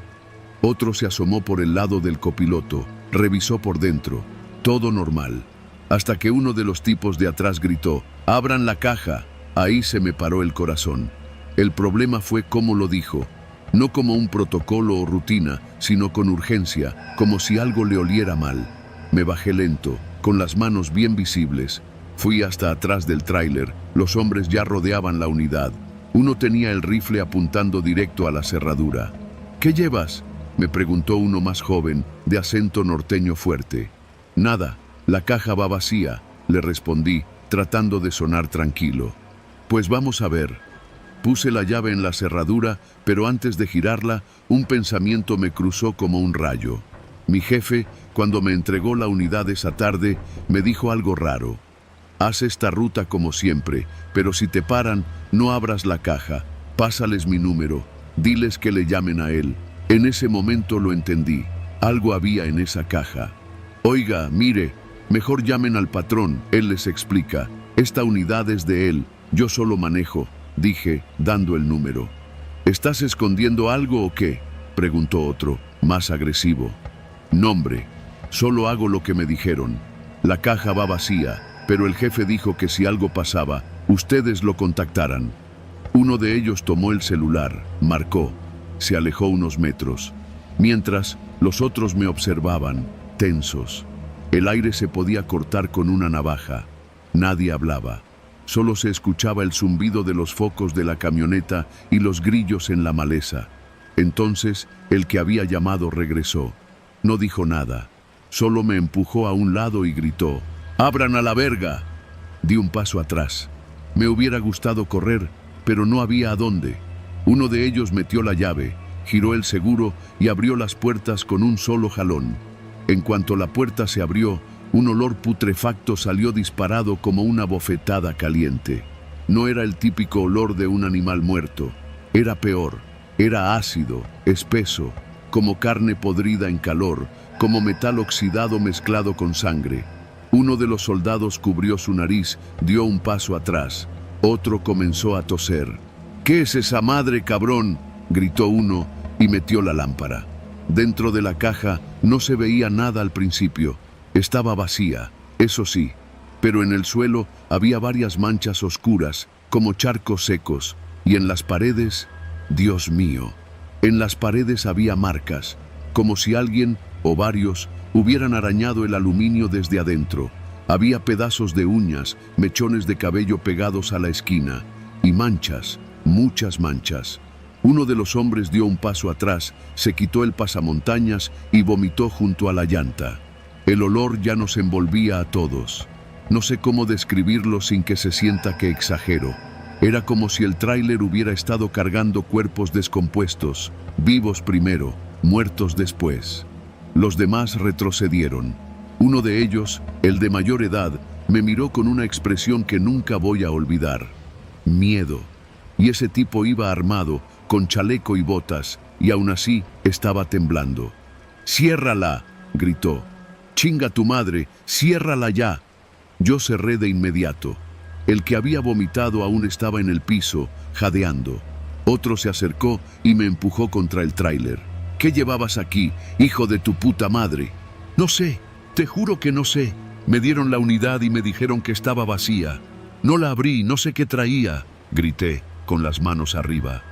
Otro se asomó por el lado del copiloto, revisó por dentro. Todo normal. Hasta que uno de los tipos de atrás gritó: «¡Abran la caja!». Ahí se me paró el corazón. El problema fue cómo lo dijo. No como un protocolo o rutina, sino con urgencia, como si algo le oliera mal. Me bajé lento, con las manos bien visibles. Fui hasta atrás del tráiler. Los hombres ya rodeaban la unidad. Uno tenía el rifle apuntando directo a la cerradura. «¿Qué llevas?», me preguntó uno más joven, de acento norteño fuerte. «Nada, la caja va vacía», le respondí, tratando de sonar tranquilo. «Pues vamos a ver». Puse la llave en la cerradura, pero antes de girarla, un pensamiento me cruzó como un rayo. Mi jefe, cuando me entregó la unidad esa tarde, me dijo algo raro. Haz esta ruta como siempre, pero si te paran, no abras la caja. Pásales mi número. Diles que le llamen a él. En ese momento lo entendí. Algo había en esa caja. Oiga, mire, mejor llamen al patrón, él les explica. Esta unidad es de él, yo solo manejo, dije, dando el número. ¿Estás escondiendo algo o qué?, preguntó otro, más agresivo. Nombre, solo hago lo que me dijeron. La caja va vacía, pero el jefe dijo que si algo pasaba, ustedes lo contactaran. Uno de ellos tomó el celular, marcó, se alejó unos metros. Mientras, los otros me observaban, tensos. El aire se podía cortar con una navaja. Nadie hablaba. Solo se escuchaba el zumbido de los focos de la camioneta y los grillos en la maleza. Entonces, el que había llamado regresó. No dijo nada. Solo me empujó a un lado y gritó: ¡abran a la verga! Di un paso atrás. Me hubiera gustado correr, pero no había a dónde. Uno de ellos metió la llave, giró el seguro y abrió las puertas con un solo jalón. En cuanto la puerta se abrió, un olor putrefacto salió disparado como una bofetada caliente. No era el típico olor de un animal muerto. Era peor. Era ácido, espeso, como carne podrida en calor, como metal oxidado mezclado con sangre. Uno de los soldados cubrió su nariz, dio un paso atrás. Otro comenzó a toser. «¿Qué es esa madre, cabrón?», gritó uno y metió la lámpara. Dentro de la caja no se veía nada al principio. Estaba vacía, eso sí, pero en el suelo había varias manchas oscuras, como charcos secos, y en las paredes, Dios mío, en las paredes había marcas, como si alguien, o varios, hubieran arañado el aluminio desde adentro. Había pedazos de uñas, mechones de cabello pegados a la esquina, y manchas, muchas manchas. Uno de los hombres dio un paso atrás, se quitó el pasamontañas y vomitó junto a la llanta. El olor ya nos envolvía a todos. No sé cómo describirlo sin que se sienta que exagero. Era como si el tráiler hubiera estado cargando cuerpos descompuestos, vivos primero, muertos después. Los demás retrocedieron. Uno de ellos, el de mayor edad, me miró con una expresión que nunca voy a olvidar. Miedo. Y ese tipo iba armado, con chaleco y botas, y aún así estaba temblando. «¡Ciérrala!», gritó. «¡Chinga tu madre! ¡Ciérrala ya!». Yo cerré de inmediato. El que había vomitado aún estaba en el piso, jadeando. Otro se acercó y me empujó contra el tráiler. «¿Qué llevabas aquí, hijo de tu puta madre?». «No sé, te juro que no sé. Me dieron la unidad y me dijeron que estaba vacía. No la abrí, no sé qué traía», grité, con las manos arriba.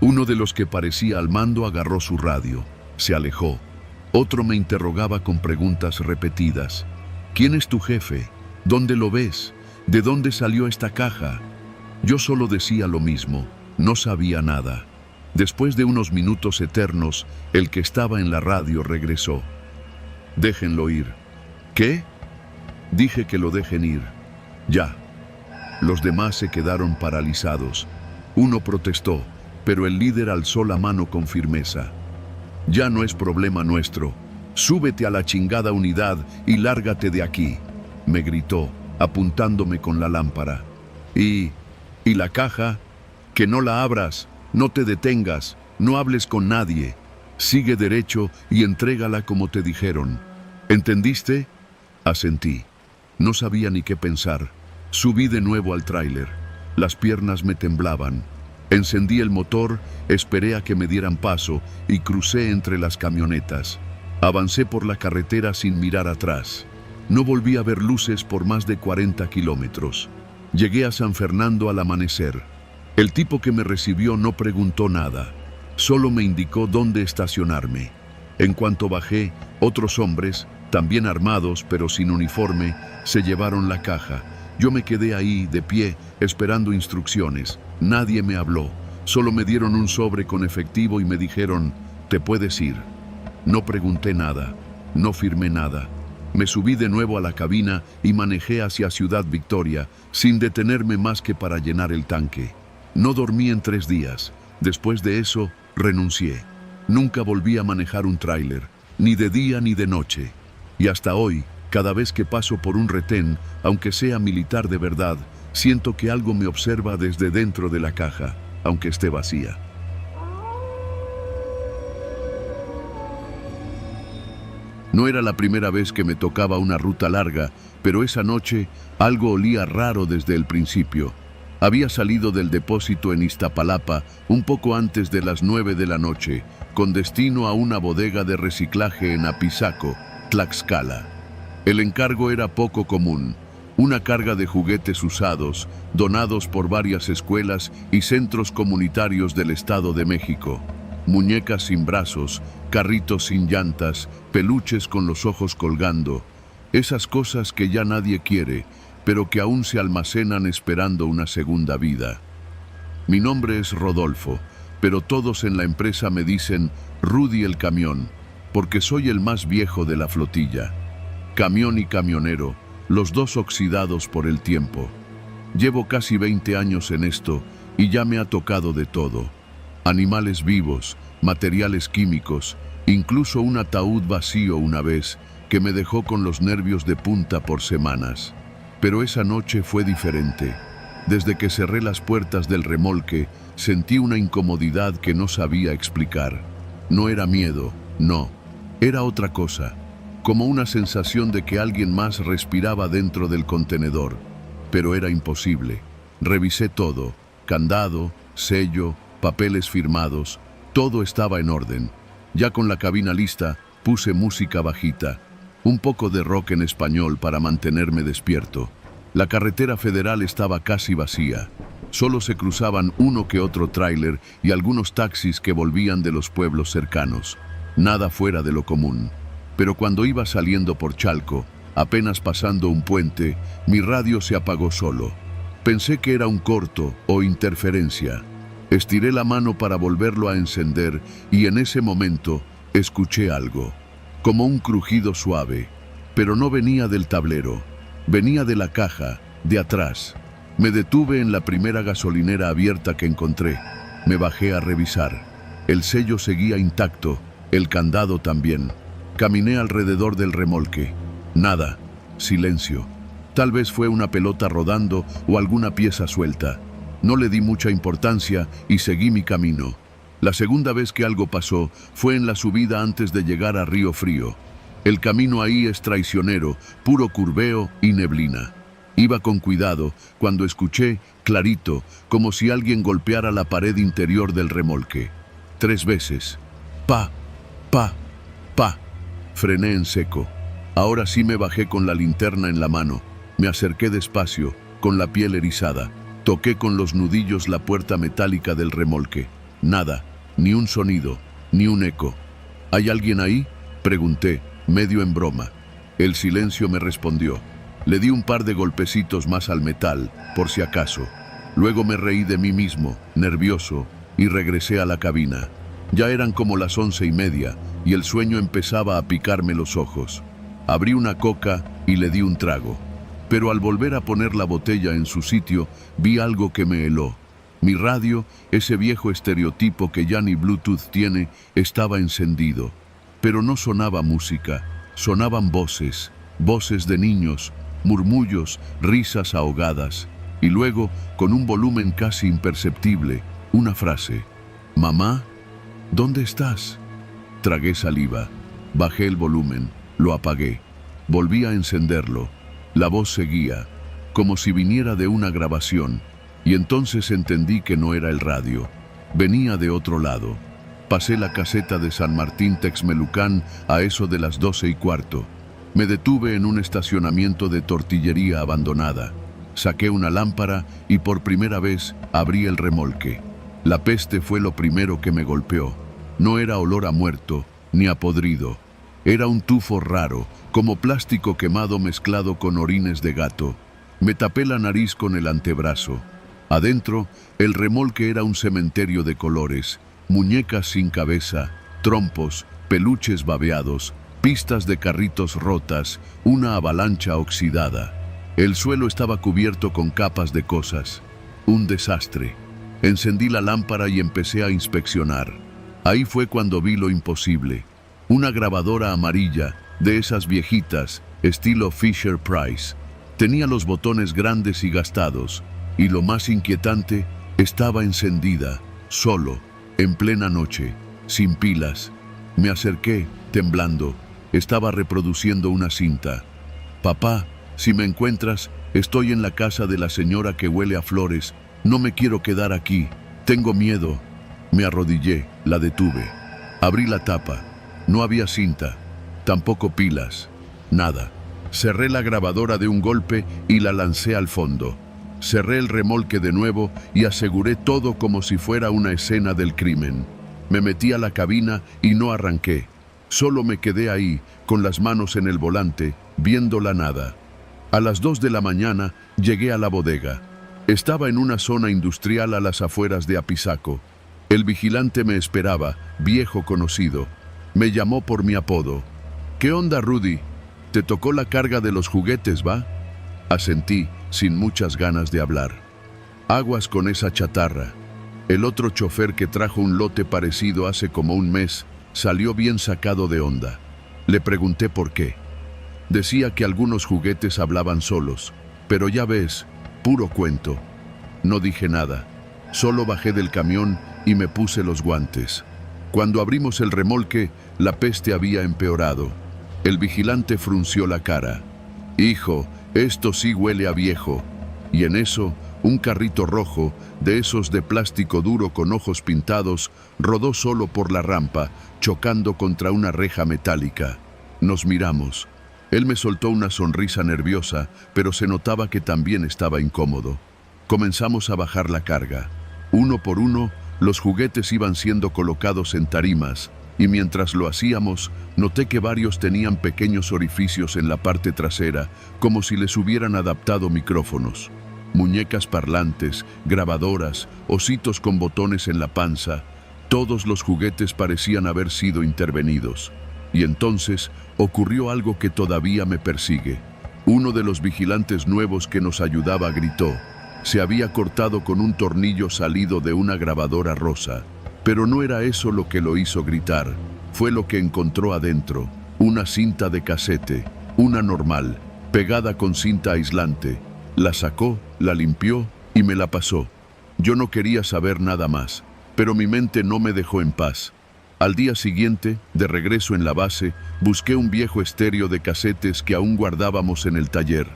Uno de los que parecía al mando agarró su radio. Se alejó. Otro me interrogaba con preguntas repetidas. «¿Quién es tu jefe? ¿Dónde lo ves? ¿De dónde salió esta caja?». Yo solo decía lo mismo. No sabía nada. Después de unos minutos eternos, el que estaba en la radio regresó. «Déjenlo ir». «¿Qué?». «Dije que lo dejen ir». «Ya». Los demás se quedaron paralizados. Uno protestó, pero el líder alzó la mano con firmeza. «Ya no es problema nuestro. Súbete a la chingada unidad y lárgate de aquí», me gritó, apuntándome con la lámpara. ¿Y la caja? Que no la abras, no te detengas, no hables con nadie. Sigue derecho y entrégala como te dijeron. ¿Entendiste?». Asentí. No sabía ni qué pensar. Subí de nuevo al tráiler. Las piernas me temblaban. Encendí el motor, esperé a que me dieran paso y crucé entre las camionetas. Avancé por la carretera sin mirar atrás. No volví a ver luces por más de 40 kilómetros. Llegué a San Fernando al amanecer. El tipo que me recibió no preguntó nada. Solo me indicó dónde estacionarme. En cuanto bajé, otros hombres, también armados pero sin uniforme, se llevaron la caja. Yo me quedé ahí, de pie, esperando instrucciones. Nadie me habló. Solo me dieron un sobre con efectivo y me dijeron: «Te puedes ir». No pregunté nada. No firmé nada. Me subí de nuevo a la cabina y manejé hacia Ciudad Victoria, sin detenerme más que para llenar el tanque. No dormí en 3 días. Después de eso, renuncié. Nunca volví a manejar un tráiler, ni de día ni de noche. Y hasta hoy, Cada vez que paso por un retén, aunque sea militar de verdad, siento que algo me observa desde dentro de la caja, aunque esté vacía. No era la primera vez que me tocaba una ruta larga, pero esa noche algo olía raro desde el principio. Había salido del depósito en Iztapalapa un poco antes de las 9 de la noche, con destino a una bodega de reciclaje en Apizaco, Tlaxcala. El encargo era poco común: una carga de juguetes usados, donados por varias escuelas y centros comunitarios del Estado de México. Muñecas sin brazos, carritos sin llantas, peluches con los ojos colgando. Esas cosas que ya nadie quiere, pero que aún se almacenan esperando una segunda vida. Mi nombre es Rodolfo, pero todos en la empresa me dicen Rudy el Camión, porque soy el más viejo de la flotilla. Camión y camionero, los dos oxidados por el tiempo. Llevo casi 20 años en esto y ya me ha tocado de todo. Animales vivos, materiales químicos, incluso un ataúd vacío una vez que me dejó con los nervios de punta por semanas. Pero esa noche fue diferente. Desde que cerré las puertas del remolque, sentí una incomodidad que no sabía explicar. No era miedo, no, era otra cosa, como una sensación de que alguien más respiraba dentro del contenedor. Pero era imposible. Revisé todo: candado, sello, papeles firmados, todo estaba en orden. Ya con la cabina lista, puse música bajita, un poco de rock en español para mantenerme despierto. La carretera federal estaba casi vacía. Solo se cruzaban uno que otro tráiler y algunos taxis que volvían de los pueblos cercanos. Nada fuera de lo común. Pero cuando iba saliendo por Chalco, apenas pasando un puente, mi radio se apagó solo. Pensé que era un corto o interferencia. Estiré la mano para volverlo a encender y en ese momento escuché algo, como un crujido suave, pero no venía del tablero, venía de la caja, de atrás. Me detuve en la primera gasolinera abierta que encontré. Me bajé a revisar. El sello seguía intacto, el candado también. Caminé alrededor del remolque. Nada, silencio. Tal vez fue una pelota rodando o alguna pieza suelta. No le di mucha importancia y seguí mi camino. La segunda vez que algo pasó fue en la subida antes de llegar a Río Frío. El camino ahí es traicionero, puro curveo y neblina. Iba con cuidado cuando escuché, clarito, como si alguien golpeara la pared interior del remolque. 3 veces. Pa, pa, pa. Frené en seco. Ahora sí me bajé con la linterna en la mano. Me acerqué despacio, con la piel erizada. Toqué con los nudillos la puerta metálica del remolque. Nada, ni un sonido, ni un eco. ¿Hay alguien ahí?, pregunté, medio en broma. El silencio me respondió. Le di un par de golpecitos más al metal, por si acaso. Luego me reí de mí mismo, nervioso, y regresé a la cabina. Ya eran como las 11:30, y el sueño empezaba a picarme los ojos. Abrí una coca y le di un trago. Pero al volver a poner la botella en su sitio, vi algo que me heló. Mi radio, ese viejo estereotipo que ya ni Bluetooth tiene, estaba encendido. Pero no sonaba música, sonaban voces, voces de niños, murmullos, risas ahogadas. Y luego, con un volumen casi imperceptible, una frase: «Mamá, ¿dónde estás?». Tragué saliva, bajé el volumen, lo apagué, volví a encenderlo. La voz seguía, como si viniera de una grabación, y entonces entendí que no era el radio. Venía de otro lado. Pasé la caseta de San Martín Texmelucan a eso de las 12:15. Me detuve en un estacionamiento de tortillería abandonada. Saqué una lámpara y por primera vez abrí el remolque. La peste fue lo primero que me golpeó. No era olor a muerto, ni a podrido. Era un tufo raro, como plástico quemado mezclado con orines de gato. Me tapé la nariz con el antebrazo. Adentro, el remolque era un cementerio de colores: muñecas sin cabeza, trompos, peluches babeados, pistas de carritos rotas, una avalancha oxidada. El suelo estaba cubierto con capas de cosas. Un desastre. Encendí la lámpara y empecé a inspeccionar. Ahí fue cuando vi lo imposible. Una grabadora amarilla, de esas viejitas, estilo Fisher Price. Tenía los botones grandes y gastados, y lo más inquietante, estaba encendida, solo, en plena noche, sin pilas. Me acerqué, temblando. Estaba reproduciendo una cinta. «Papá, si me encuentras, estoy en la casa de la señora que huele a flores. No me quiero quedar aquí. Tengo miedo». Me arrodillé, la detuve. Abrí la tapa. No había cinta, tampoco pilas, nada. Cerré la grabadora de un golpe y la lancé al fondo. Cerré el remolque de nuevo y aseguré todo como si fuera una escena del crimen. Me metí a la cabina y no arranqué. Solo me quedé ahí, con las manos en el volante, viendo la nada. A las 2 de la mañana llegué a la bodega. Estaba en una zona industrial a las afueras de Apizaco. El vigilante me esperaba, viejo conocido. Me llamó por mi apodo. «¿Qué onda, Rudy? Te tocó la carga de los juguetes, ¿va?» Asentí, sin muchas ganas de hablar. Aguas con esa chatarra. El otro chofer que trajo un lote parecido hace como un mes salió bien sacado de onda. Le pregunté por qué. Decía que algunos juguetes hablaban solos, pero ya ves, puro cuento. No dije nada, solo bajé del camión y me puse los guantes. Cuando abrimos el remolque, la peste había empeorado. El vigilante frunció la cara. «Hijo, esto sí huele a viejo». Y en eso, un carrito rojo, de esos de plástico duro con ojos pintados, rodó solo por la rampa, chocando contra una reja metálica. Nos miramos. Él me soltó una sonrisa nerviosa, pero se notaba que también estaba incómodo. Comenzamos a bajar la carga. Uno por uno, los juguetes iban siendo colocados en tarimas, y mientras lo hacíamos, noté que varios tenían pequeños orificios en la parte trasera, como si les hubieran adaptado micrófonos. Muñecas parlantes, grabadoras, ositos con botones en la panza, todos los juguetes parecían haber sido intervenidos. Y entonces ocurrió algo que todavía me persigue. Uno de los vigilantes nuevos que nos ayudaba gritó. Se había cortado con un tornillo salido de una grabadora rosa. Pero no era eso lo que lo hizo gritar. Fue lo que encontró adentro. Una cinta de casete, una normal, pegada con cinta aislante. La sacó, la limpió y me la pasó. Yo no quería saber nada más, pero mi mente no me dejó en paz. Al día siguiente, de regreso en la base, busqué un viejo estéreo de casetes que aún guardábamos en el taller.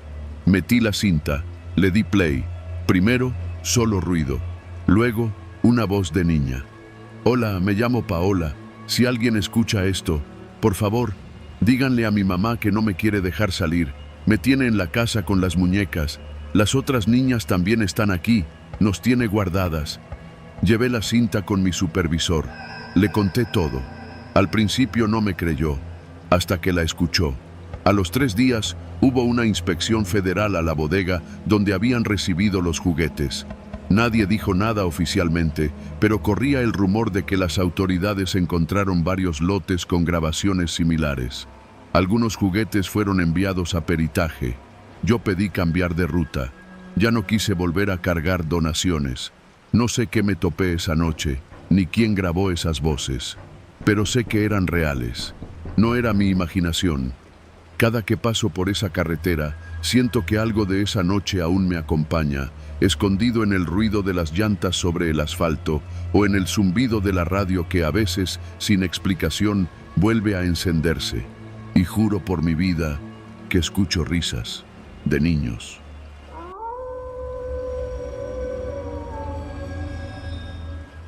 Metí la cinta, le di play. Primero, solo ruido. Luego, una voz de niña. «Hola, me llamo Paola. Si alguien escucha esto, por favor, díganle a mi mamá que no me quiere dejar salir. Me tiene en la casa con las muñecas. Las otras niñas también están aquí. Nos tiene guardadas». Llevé la cinta con mi supervisor. Le conté todo. Al principio no me creyó, hasta que la escuchó. A los 3 días hubo una inspección federal a la bodega donde habían recibido los juguetes. Nadie dijo nada oficialmente, pero corría el rumor de que las autoridades encontraron varios lotes con grabaciones similares. Algunos juguetes fueron enviados a peritaje. Yo pedí cambiar de ruta. Ya no quise volver a cargar donaciones. No sé qué me topé esa noche, ni quién grabó esas voces, pero sé que eran reales. No era mi imaginación. Cada que paso por esa carretera, siento que algo de esa noche aún me acompaña, escondido en el ruido de las llantas sobre el asfalto o en el zumbido de la radio que a veces, sin explicación, vuelve a encenderse. Y juro por mi vida que escucho risas de niños.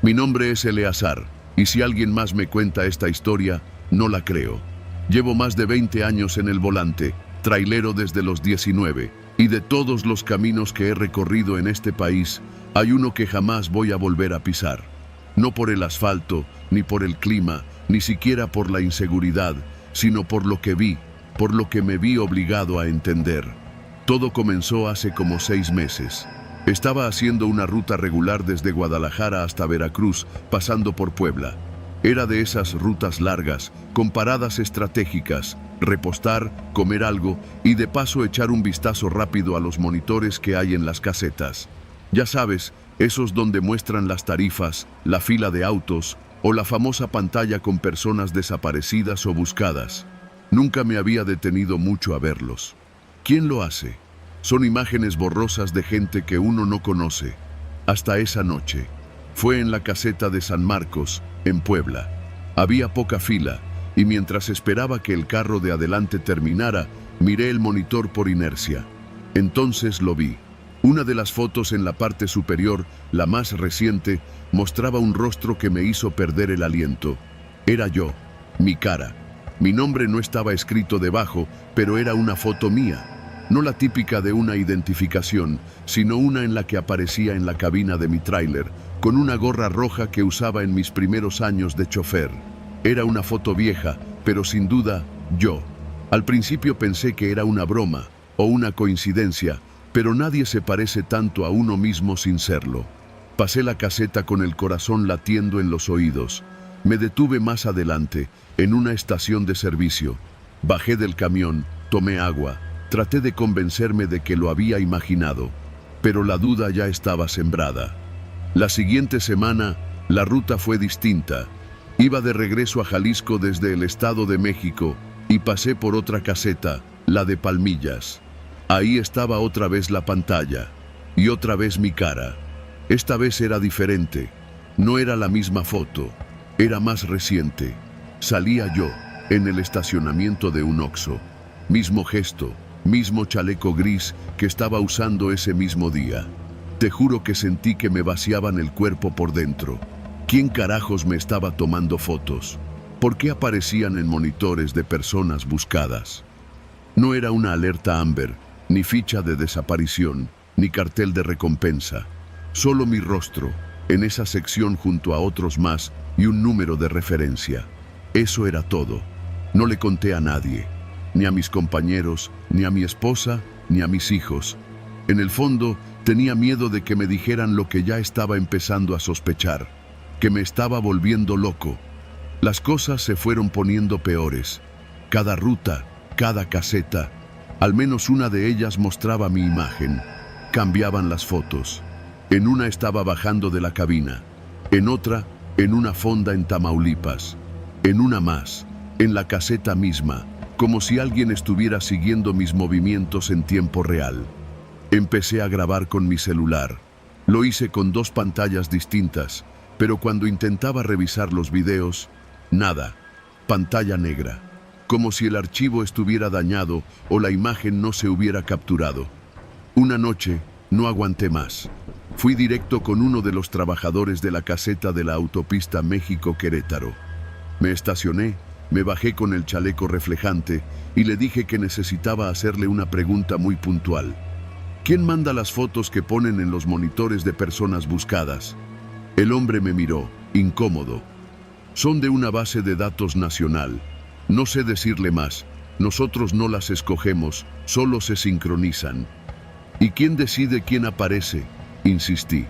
Mi nombre es Eleazar, y si alguien más me cuenta esta historia, no la creo. Llevo más de 20 años en el volante, trailero desde los 19, y de todos los caminos que he recorrido en este país, hay uno que jamás voy a volver a pisar. No por el asfalto, ni por el clima, ni siquiera por la inseguridad, sino por lo que vi, por lo que me vi obligado a entender. Todo comenzó hace como 6 meses. Estaba haciendo una ruta regular desde Guadalajara hasta Veracruz, pasando por Puebla. Era de esas rutas largas, con paradas estratégicas, repostar, comer algo y de paso echar un vistazo rápido a los monitores que hay en las casetas. Ya sabes, esos donde muestran las tarifas, la fila de autos o la famosa pantalla con personas desaparecidas o buscadas. Nunca me había detenido mucho a verlos. ¿Quién lo hace? Son imágenes borrosas de gente que uno no conoce. Hasta esa noche. Fue en la caseta de San Marcos, en Puebla. Había poca fila, y mientras esperaba que el carro de adelante terminara, miré el monitor por inercia. Entonces lo vi. Una de las fotos en la parte superior, la más reciente, mostraba un rostro que me hizo perder el aliento. Era yo, mi cara. Mi nombre no estaba escrito debajo, pero era una foto mía. No la típica de una identificación, sino una en la que aparecía en la cabina de mi tráiler, con una gorra roja que usaba en mis primeros años de chofer. Era una foto vieja, pero sin duda, yo. Al principio pensé que era una broma o una coincidencia, pero nadie se parece tanto a uno mismo sin serlo. Pasé la caseta con el corazón latiendo en los oídos. Me detuve más adelante, en una estación de servicio. Bajé del camión, tomé agua. Traté de convencerme de que lo había imaginado, pero la duda ya estaba sembrada. La siguiente semana, la ruta fue distinta. Iba de regreso a Jalisco desde el Estado de México y pasé por otra caseta, la de Palmillas. Ahí estaba otra vez la pantalla y otra vez mi cara. Esta vez era diferente. No era la misma foto, era más reciente. Salía yo, en el estacionamiento de un Oxxo. Mismo gesto. Mismo chaleco gris que estaba usando ese mismo día. Te juro que sentí que me vaciaban el cuerpo por dentro. ¿Quién carajos me estaba tomando fotos? ¿Por qué aparecían en monitores de personas buscadas? No era una alerta Amber, ni ficha de desaparición, ni cartel de recompensa. Solo mi rostro, en esa sección junto a otros más y un número de referencia. Eso era todo. No le conté a nadie. Ni a mis compañeros, ni a mi esposa, ni a mis hijos. En el fondo, tenía miedo de que me dijeran lo que ya estaba empezando a sospechar, que me estaba volviendo loco. Las cosas se fueron poniendo peores. Cada ruta, cada caseta, al menos una de ellas mostraba mi imagen. Cambiaban las fotos. En una estaba bajando de la cabina, en otra, en una fonda en Tamaulipas, en una más, en la caseta misma, como si alguien estuviera siguiendo mis movimientos en tiempo real. Empecé a grabar con mi celular. Lo hice con 2 pantallas distintas, pero cuando intentaba revisar los videos, nada. Pantalla negra. Como si el archivo estuviera dañado o la imagen no se hubiera capturado. Una noche, no aguanté más. Fui directo con uno de los trabajadores de la caseta de la autopista México-Querétaro. Me estacioné. Me bajé con el chaleco reflejante y le dije que necesitaba hacerle una pregunta muy puntual. ¿Quién manda las fotos que ponen en los monitores de personas buscadas? El hombre me miró, incómodo. Son de una base de datos nacional. No sé decirle más. Nosotros no las escogemos, solo se sincronizan. ¿Y quién decide quién aparece? Insistí.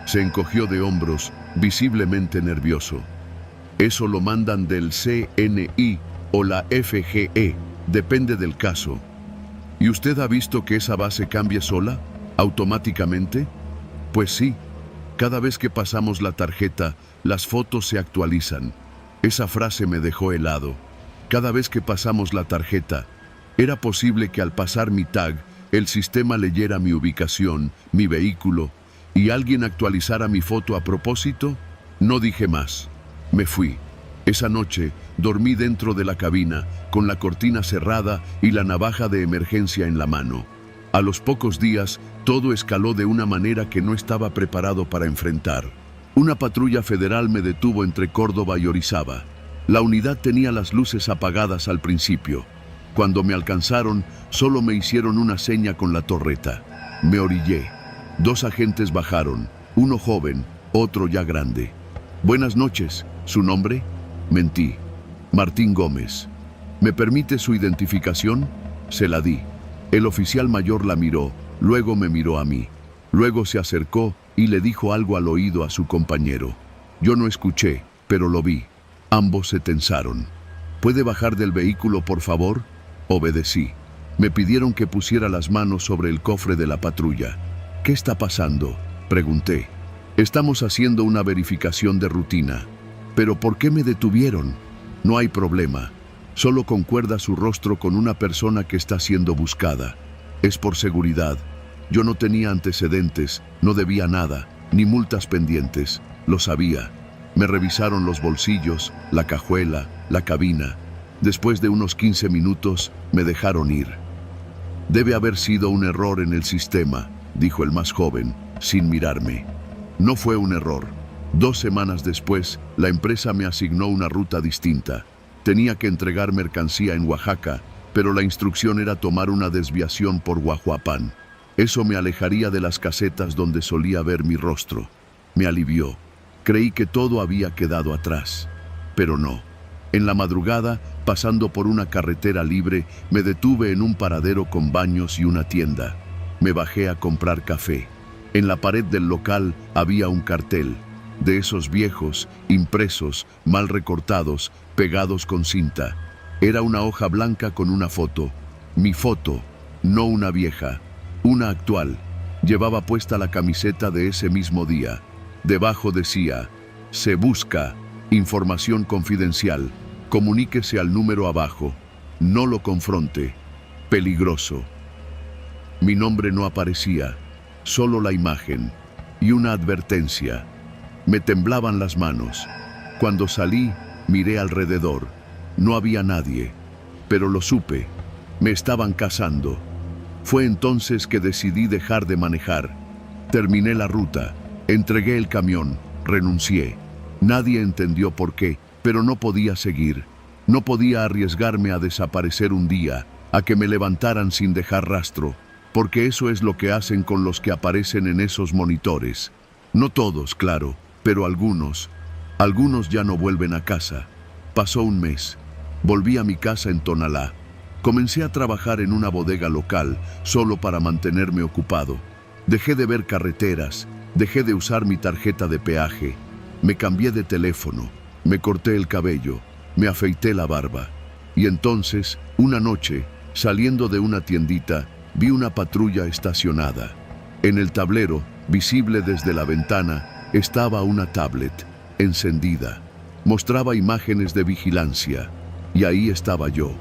Se encogió de hombros, visiblemente nervioso. Eso lo mandan del CNI o la FGE, depende del caso. ¿Y usted ha visto que esa base cambia sola, automáticamente? Pues sí, cada vez que pasamos la tarjeta, las fotos se actualizan. Esa frase me dejó helado. Cada vez que pasamos la tarjeta, era posible que al pasar mi tag, el sistema leyera mi ubicación, mi vehículo, y alguien actualizara mi foto a propósito. No dije más. Me fui. Esa noche dormí dentro de la cabina, con la cortina cerrada y la navaja de emergencia en la mano. A los pocos días, todo escaló de una manera que no estaba preparado para enfrentar. Una patrulla federal me detuvo entre Córdoba y Orizaba. La unidad tenía las luces apagadas al principio. Cuando me alcanzaron, solo me hicieron una seña con la torreta. Me orillé. 2 agentes bajaron, uno joven, otro ya grande. Buenas noches. ¿Su nombre? Mentí. Martín Gómez. ¿Me permite su identificación? Se la di. El oficial mayor la miró, luego me miró a mí. Luego se acercó y le dijo algo al oído a su compañero. Yo no escuché, pero lo vi. Ambos se tensaron. ¿Puede bajar del vehículo, por favor? Obedecí. Me pidieron que pusiera las manos sobre el cofre de la patrulla. ¿Qué está pasando?, pregunté. Estamos haciendo una verificación de rutina. ¿Pero por qué me detuvieron? No hay problema. Solo concuerda su rostro con una persona que está siendo buscada. Es por seguridad. Yo no tenía antecedentes, no debía nada, ni multas pendientes. Lo sabía. Me revisaron los bolsillos, la cajuela, la cabina. Después de unos 15 minutos, me dejaron ir. Debe haber sido un error en el sistema, dijo el más joven, sin mirarme. No fue un error. 2 semanas después, la empresa me asignó una ruta distinta. Tenía que entregar mercancía en Oaxaca, pero la instrucción era tomar una desviación por Guajuapan. Eso me alejaría de las casetas donde solía ver mi rostro. Me alivió. Creí que todo había quedado atrás, pero no. En la madrugada, pasando por una carretera libre, me detuve en un paradero con baños y una tienda. Me bajé a comprar café. En la pared del local había un cartel, de esos viejos, impresos, mal recortados, pegados con cinta. Era una hoja blanca con una foto. Mi foto, no una vieja, una actual. Llevaba puesta la camiseta de ese mismo día. Debajo decía, se busca, información confidencial, comuníquese al número abajo, no lo confronte, peligroso. Mi nombre no aparecía, solo la imagen y una advertencia. Me temblaban las manos. Cuando salí, miré alrededor. No había nadie, pero lo supe. Me estaban cazando. Fue entonces que decidí dejar de manejar. Terminé la ruta, entregué el camión, renuncié. Nadie entendió por qué, pero no podía seguir. No podía arriesgarme a desaparecer un día, a que me levantaran sin dejar rastro, porque eso es lo que hacen con los que aparecen en esos monitores. No todos, claro, pero algunos. Algunos ya no vuelven a casa. Pasó un mes. Volví a mi casa en Tonalá. Comencé a trabajar en una bodega local, solo para mantenerme ocupado. Dejé de ver carreteras, dejé de usar mi tarjeta de peaje. Me cambié de teléfono, me corté el cabello, me afeité la barba. Y entonces, una noche, saliendo de una tiendita, vi una patrulla estacionada. En el tablero, visible desde la ventana, estaba una tablet, encendida. Mostraba imágenes de vigilancia. Y ahí estaba yo,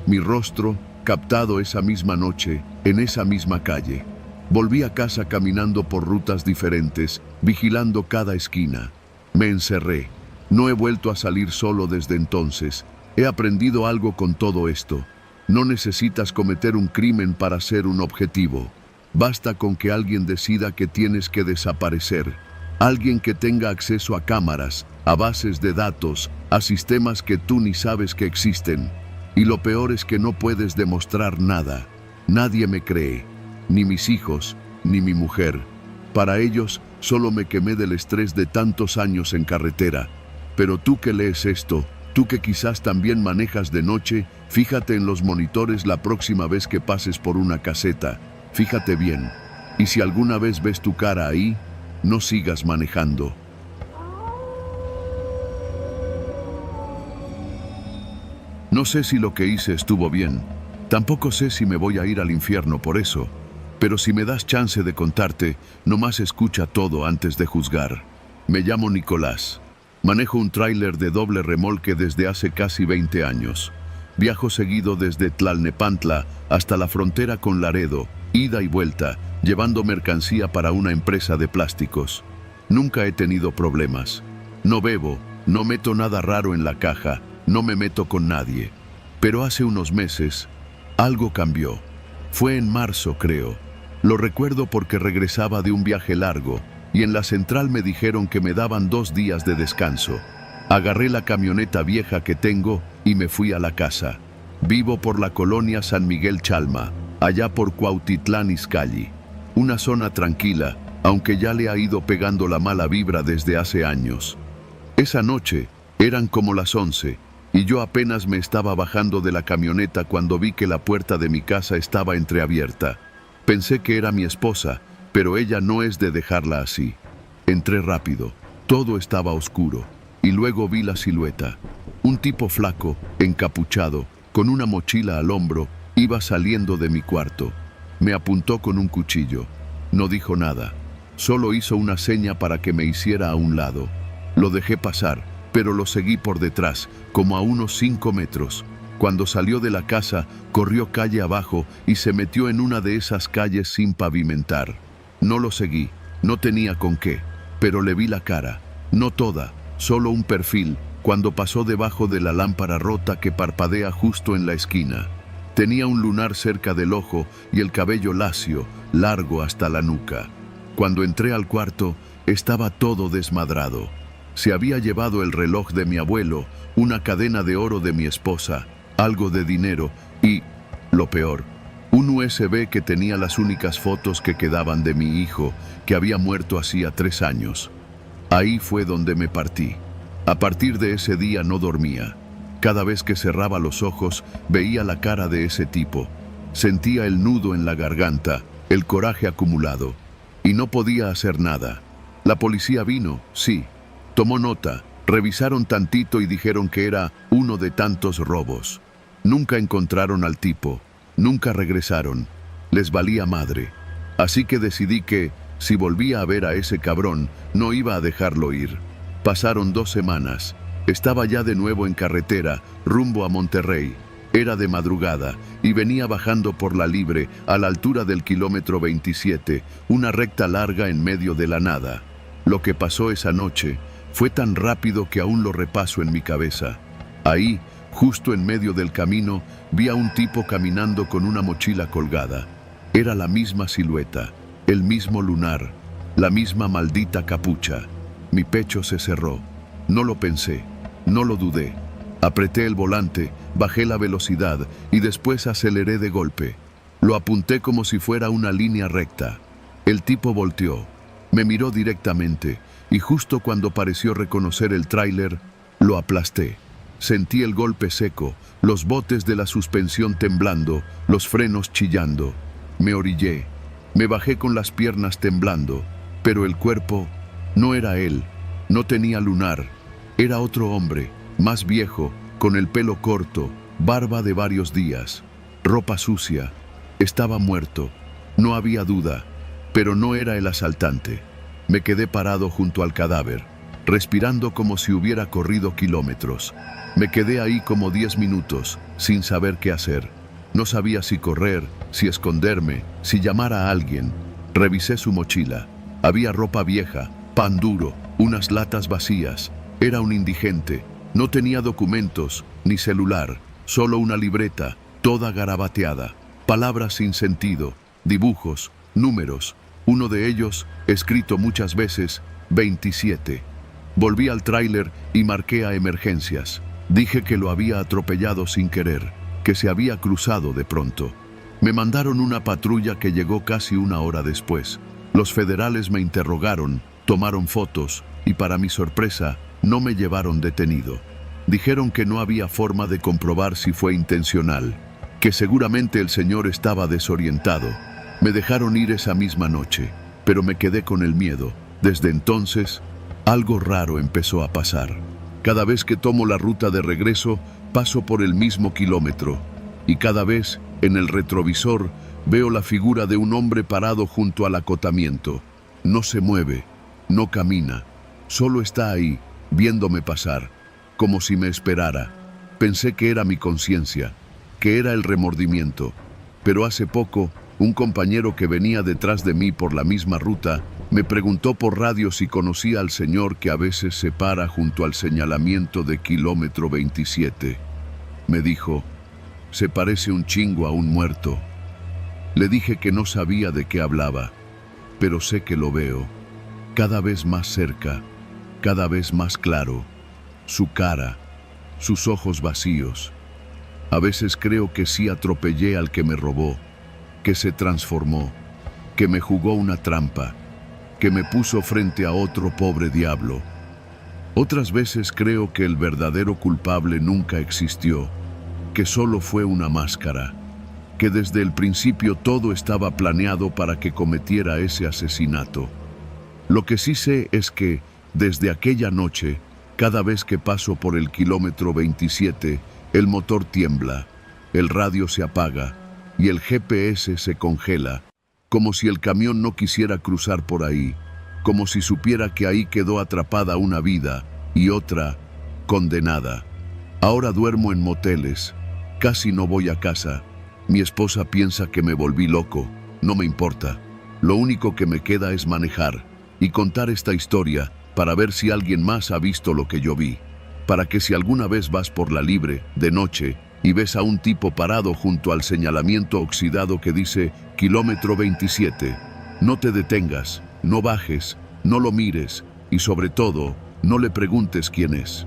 mi rostro captado esa misma noche, en esa misma calle. Volví a casa caminando por rutas diferentes, vigilando cada esquina. Me encerré. No he vuelto a salir solo desde entonces. He aprendido algo con todo esto. No necesitas cometer un crimen para ser un objetivo. Basta con que alguien decida que tienes que desaparecer. Alguien que tenga acceso a cámaras, a bases de datos, a sistemas que tú ni sabes que existen. Y lo peor es que no puedes demostrar nada. Nadie me cree, ni mis hijos, ni mi mujer. Para ellos, solo me quemé del estrés de tantos años en carretera. Pero tú que lees esto, tú que quizás también manejas de noche, fíjate en los monitores la próxima vez que pases por una caseta. Fíjate bien. Y si alguna vez ves tu cara ahí, no sigas manejando. No sé si lo que hice estuvo bien. Tampoco sé si me voy a ir al infierno por eso. Pero si me das chance de contarte, nomás escucha todo antes de juzgar. Me llamo Nicolás. Manejo un tráiler de doble remolque desde hace casi 20 años. Viajo seguido desde Tlalnepantla hasta la frontera con Laredo, ida y vuelta, llevando mercancía para una empresa de plásticos. Nunca he tenido problemas. No bebo, no meto nada raro en la caja, no me meto con nadie. Pero hace unos meses, algo cambió. Fue en marzo, creo. Lo recuerdo porque regresaba de un viaje largo y en la central me dijeron que me daban 2 días de descanso. Agarré la camioneta vieja que tengo y me fui a la casa. Vivo por la colonia San Miguel Chalma, allá por Cuautitlán Izcalli. Una zona tranquila, aunque ya le ha ido pegando la mala vibra desde hace años. Esa noche eran como las 11 y yo apenas me estaba bajando de la camioneta cuando vi que la puerta de mi casa estaba entreabierta. Pensé que era mi esposa, pero ella no es de dejarla así. Entré rápido, todo estaba oscuro, y luego vi la silueta. Un tipo flaco, encapuchado, con una mochila al hombro, iba saliendo de mi cuarto. Me apuntó con un cuchillo. No dijo nada, solo hizo una seña para que me hiciera a un lado. Lo dejé pasar, pero lo seguí por detrás, como a unos 5 metros. Cuando salió de la casa, corrió calle abajo y se metió en una de esas calles sin pavimentar. No lo seguí, no tenía con qué, pero le vi la cara, no toda, solo un perfil, cuando pasó debajo de la lámpara rota que parpadea justo en la esquina. Tenía un lunar cerca del ojo y el cabello lacio, largo hasta la nuca. Cuando entré al cuarto, estaba todo desmadrado. Se había llevado el reloj de mi abuelo, una cadena de oro de mi esposa, algo de dinero y, lo peor, un USB que tenía las únicas fotos que quedaban de mi hijo, que había muerto hacía 3 años. Ahí fue donde me partí. A partir de ese día no dormía. Cada vez que cerraba los ojos, veía la cara de ese tipo. Sentía el nudo en la garganta, el coraje acumulado. Y no podía hacer nada. La policía vino, sí. Tomó nota, revisaron tantito y dijeron que era uno de tantos robos. Nunca encontraron al tipo, nunca regresaron. Les valía madre. Así que decidí que, si volvía a ver a ese cabrón, no iba a dejarlo ir. Pasaron 2 semanas. Estaba ya de nuevo en carretera, rumbo a Monterrey. Era de madrugada y venía bajando por la Libre a la altura del kilómetro 27, una recta larga en medio de la nada. Lo que pasó esa noche fue tan rápido que aún lo repaso en mi cabeza. Ahí, justo en medio del camino, vi a un tipo caminando con una mochila colgada. Era la misma silueta, el mismo lunar, la misma maldita capucha. Mi pecho se cerró. No lo pensé, no lo dudé. Apreté el volante, bajé la velocidad y después aceleré de golpe. Lo apunté como si fuera una línea recta. El tipo volteó, me miró directamente y justo cuando pareció reconocer el tráiler, lo aplasté. Sentí el golpe seco, los botes de la suspensión temblando, los frenos chillando. Me orillé, me bajé con las piernas temblando, pero el cuerpo no era él, no tenía lunar. Era otro hombre, más viejo, con el pelo corto, barba de varios días, ropa sucia. Estaba muerto, no había duda, pero no era el asaltante. Me quedé parado junto al cadáver, respirando como si hubiera corrido kilómetros. Me quedé ahí como 10 minutos, sin saber qué hacer. No sabía si correr, si esconderme, si llamar a alguien. Revisé su mochila. Había ropa vieja, pan duro, unas latas vacías. Era un indigente. No tenía documentos, ni celular, solo una libreta, toda garabateada. Palabras sin sentido, dibujos, números. Uno de ellos, escrito muchas veces, 27. Volví al tráiler y marqué a emergencias. Dije que lo había atropellado sin querer, que se había cruzado de pronto. Me mandaron una patrulla que llegó casi 1 hora después. Los federales me interrogaron, tomaron fotos y para mi sorpresa no me llevaron detenido. Dijeron que no había forma de comprobar si fue intencional, que seguramente el señor estaba desorientado. Me dejaron ir esa misma noche, pero me quedé con el miedo. Desde entonces, algo raro empezó a pasar. Cada vez que tomo la ruta de regreso, paso por el mismo kilómetro, y cada vez, en el retrovisor, veo la figura de un hombre parado junto al acotamiento. No se mueve, no camina, solo está ahí, viéndome pasar, como si me esperara. Pensé que era mi conciencia, que era el remordimiento, pero hace poco, un compañero que venía detrás de mí por la misma ruta me preguntó por radio si conocía al señor que a veces se para junto al señalamiento de kilómetro 27. Me dijo, se parece un chingo a un muerto. Le dije que no sabía de qué hablaba, pero sé que lo veo, cada vez más cerca, cada vez más claro, su cara, sus ojos vacíos. A veces creo que sí atropellé al que me robó, que se transformó, que me jugó una trampa, que me puso frente a otro pobre diablo. Otras veces creo que el verdadero culpable nunca existió, que solo fue una máscara, que desde el principio todo estaba planeado para que cometiera ese asesinato. Lo que sí sé es que, desde aquella noche, cada vez que paso por el kilómetro 27, el motor tiembla, el radio se apaga, y el GPS se congela, como si el camión no quisiera cruzar por ahí, como si supiera que ahí quedó atrapada una vida y otra condenada. Ahora duermo en moteles, Casi no voy a casa. Mi esposa piensa que me volví loco. No me importa. Lo único que me queda es manejar y contar esta historia para ver si alguien más ha visto lo que yo vi. Para que si alguna vez vas por la Libre, de noche, y ves a un tipo parado junto al señalamiento oxidado que dice kilómetro 27, no te detengas, no bajes, no lo mires y sobre todo, no le preguntes quién es.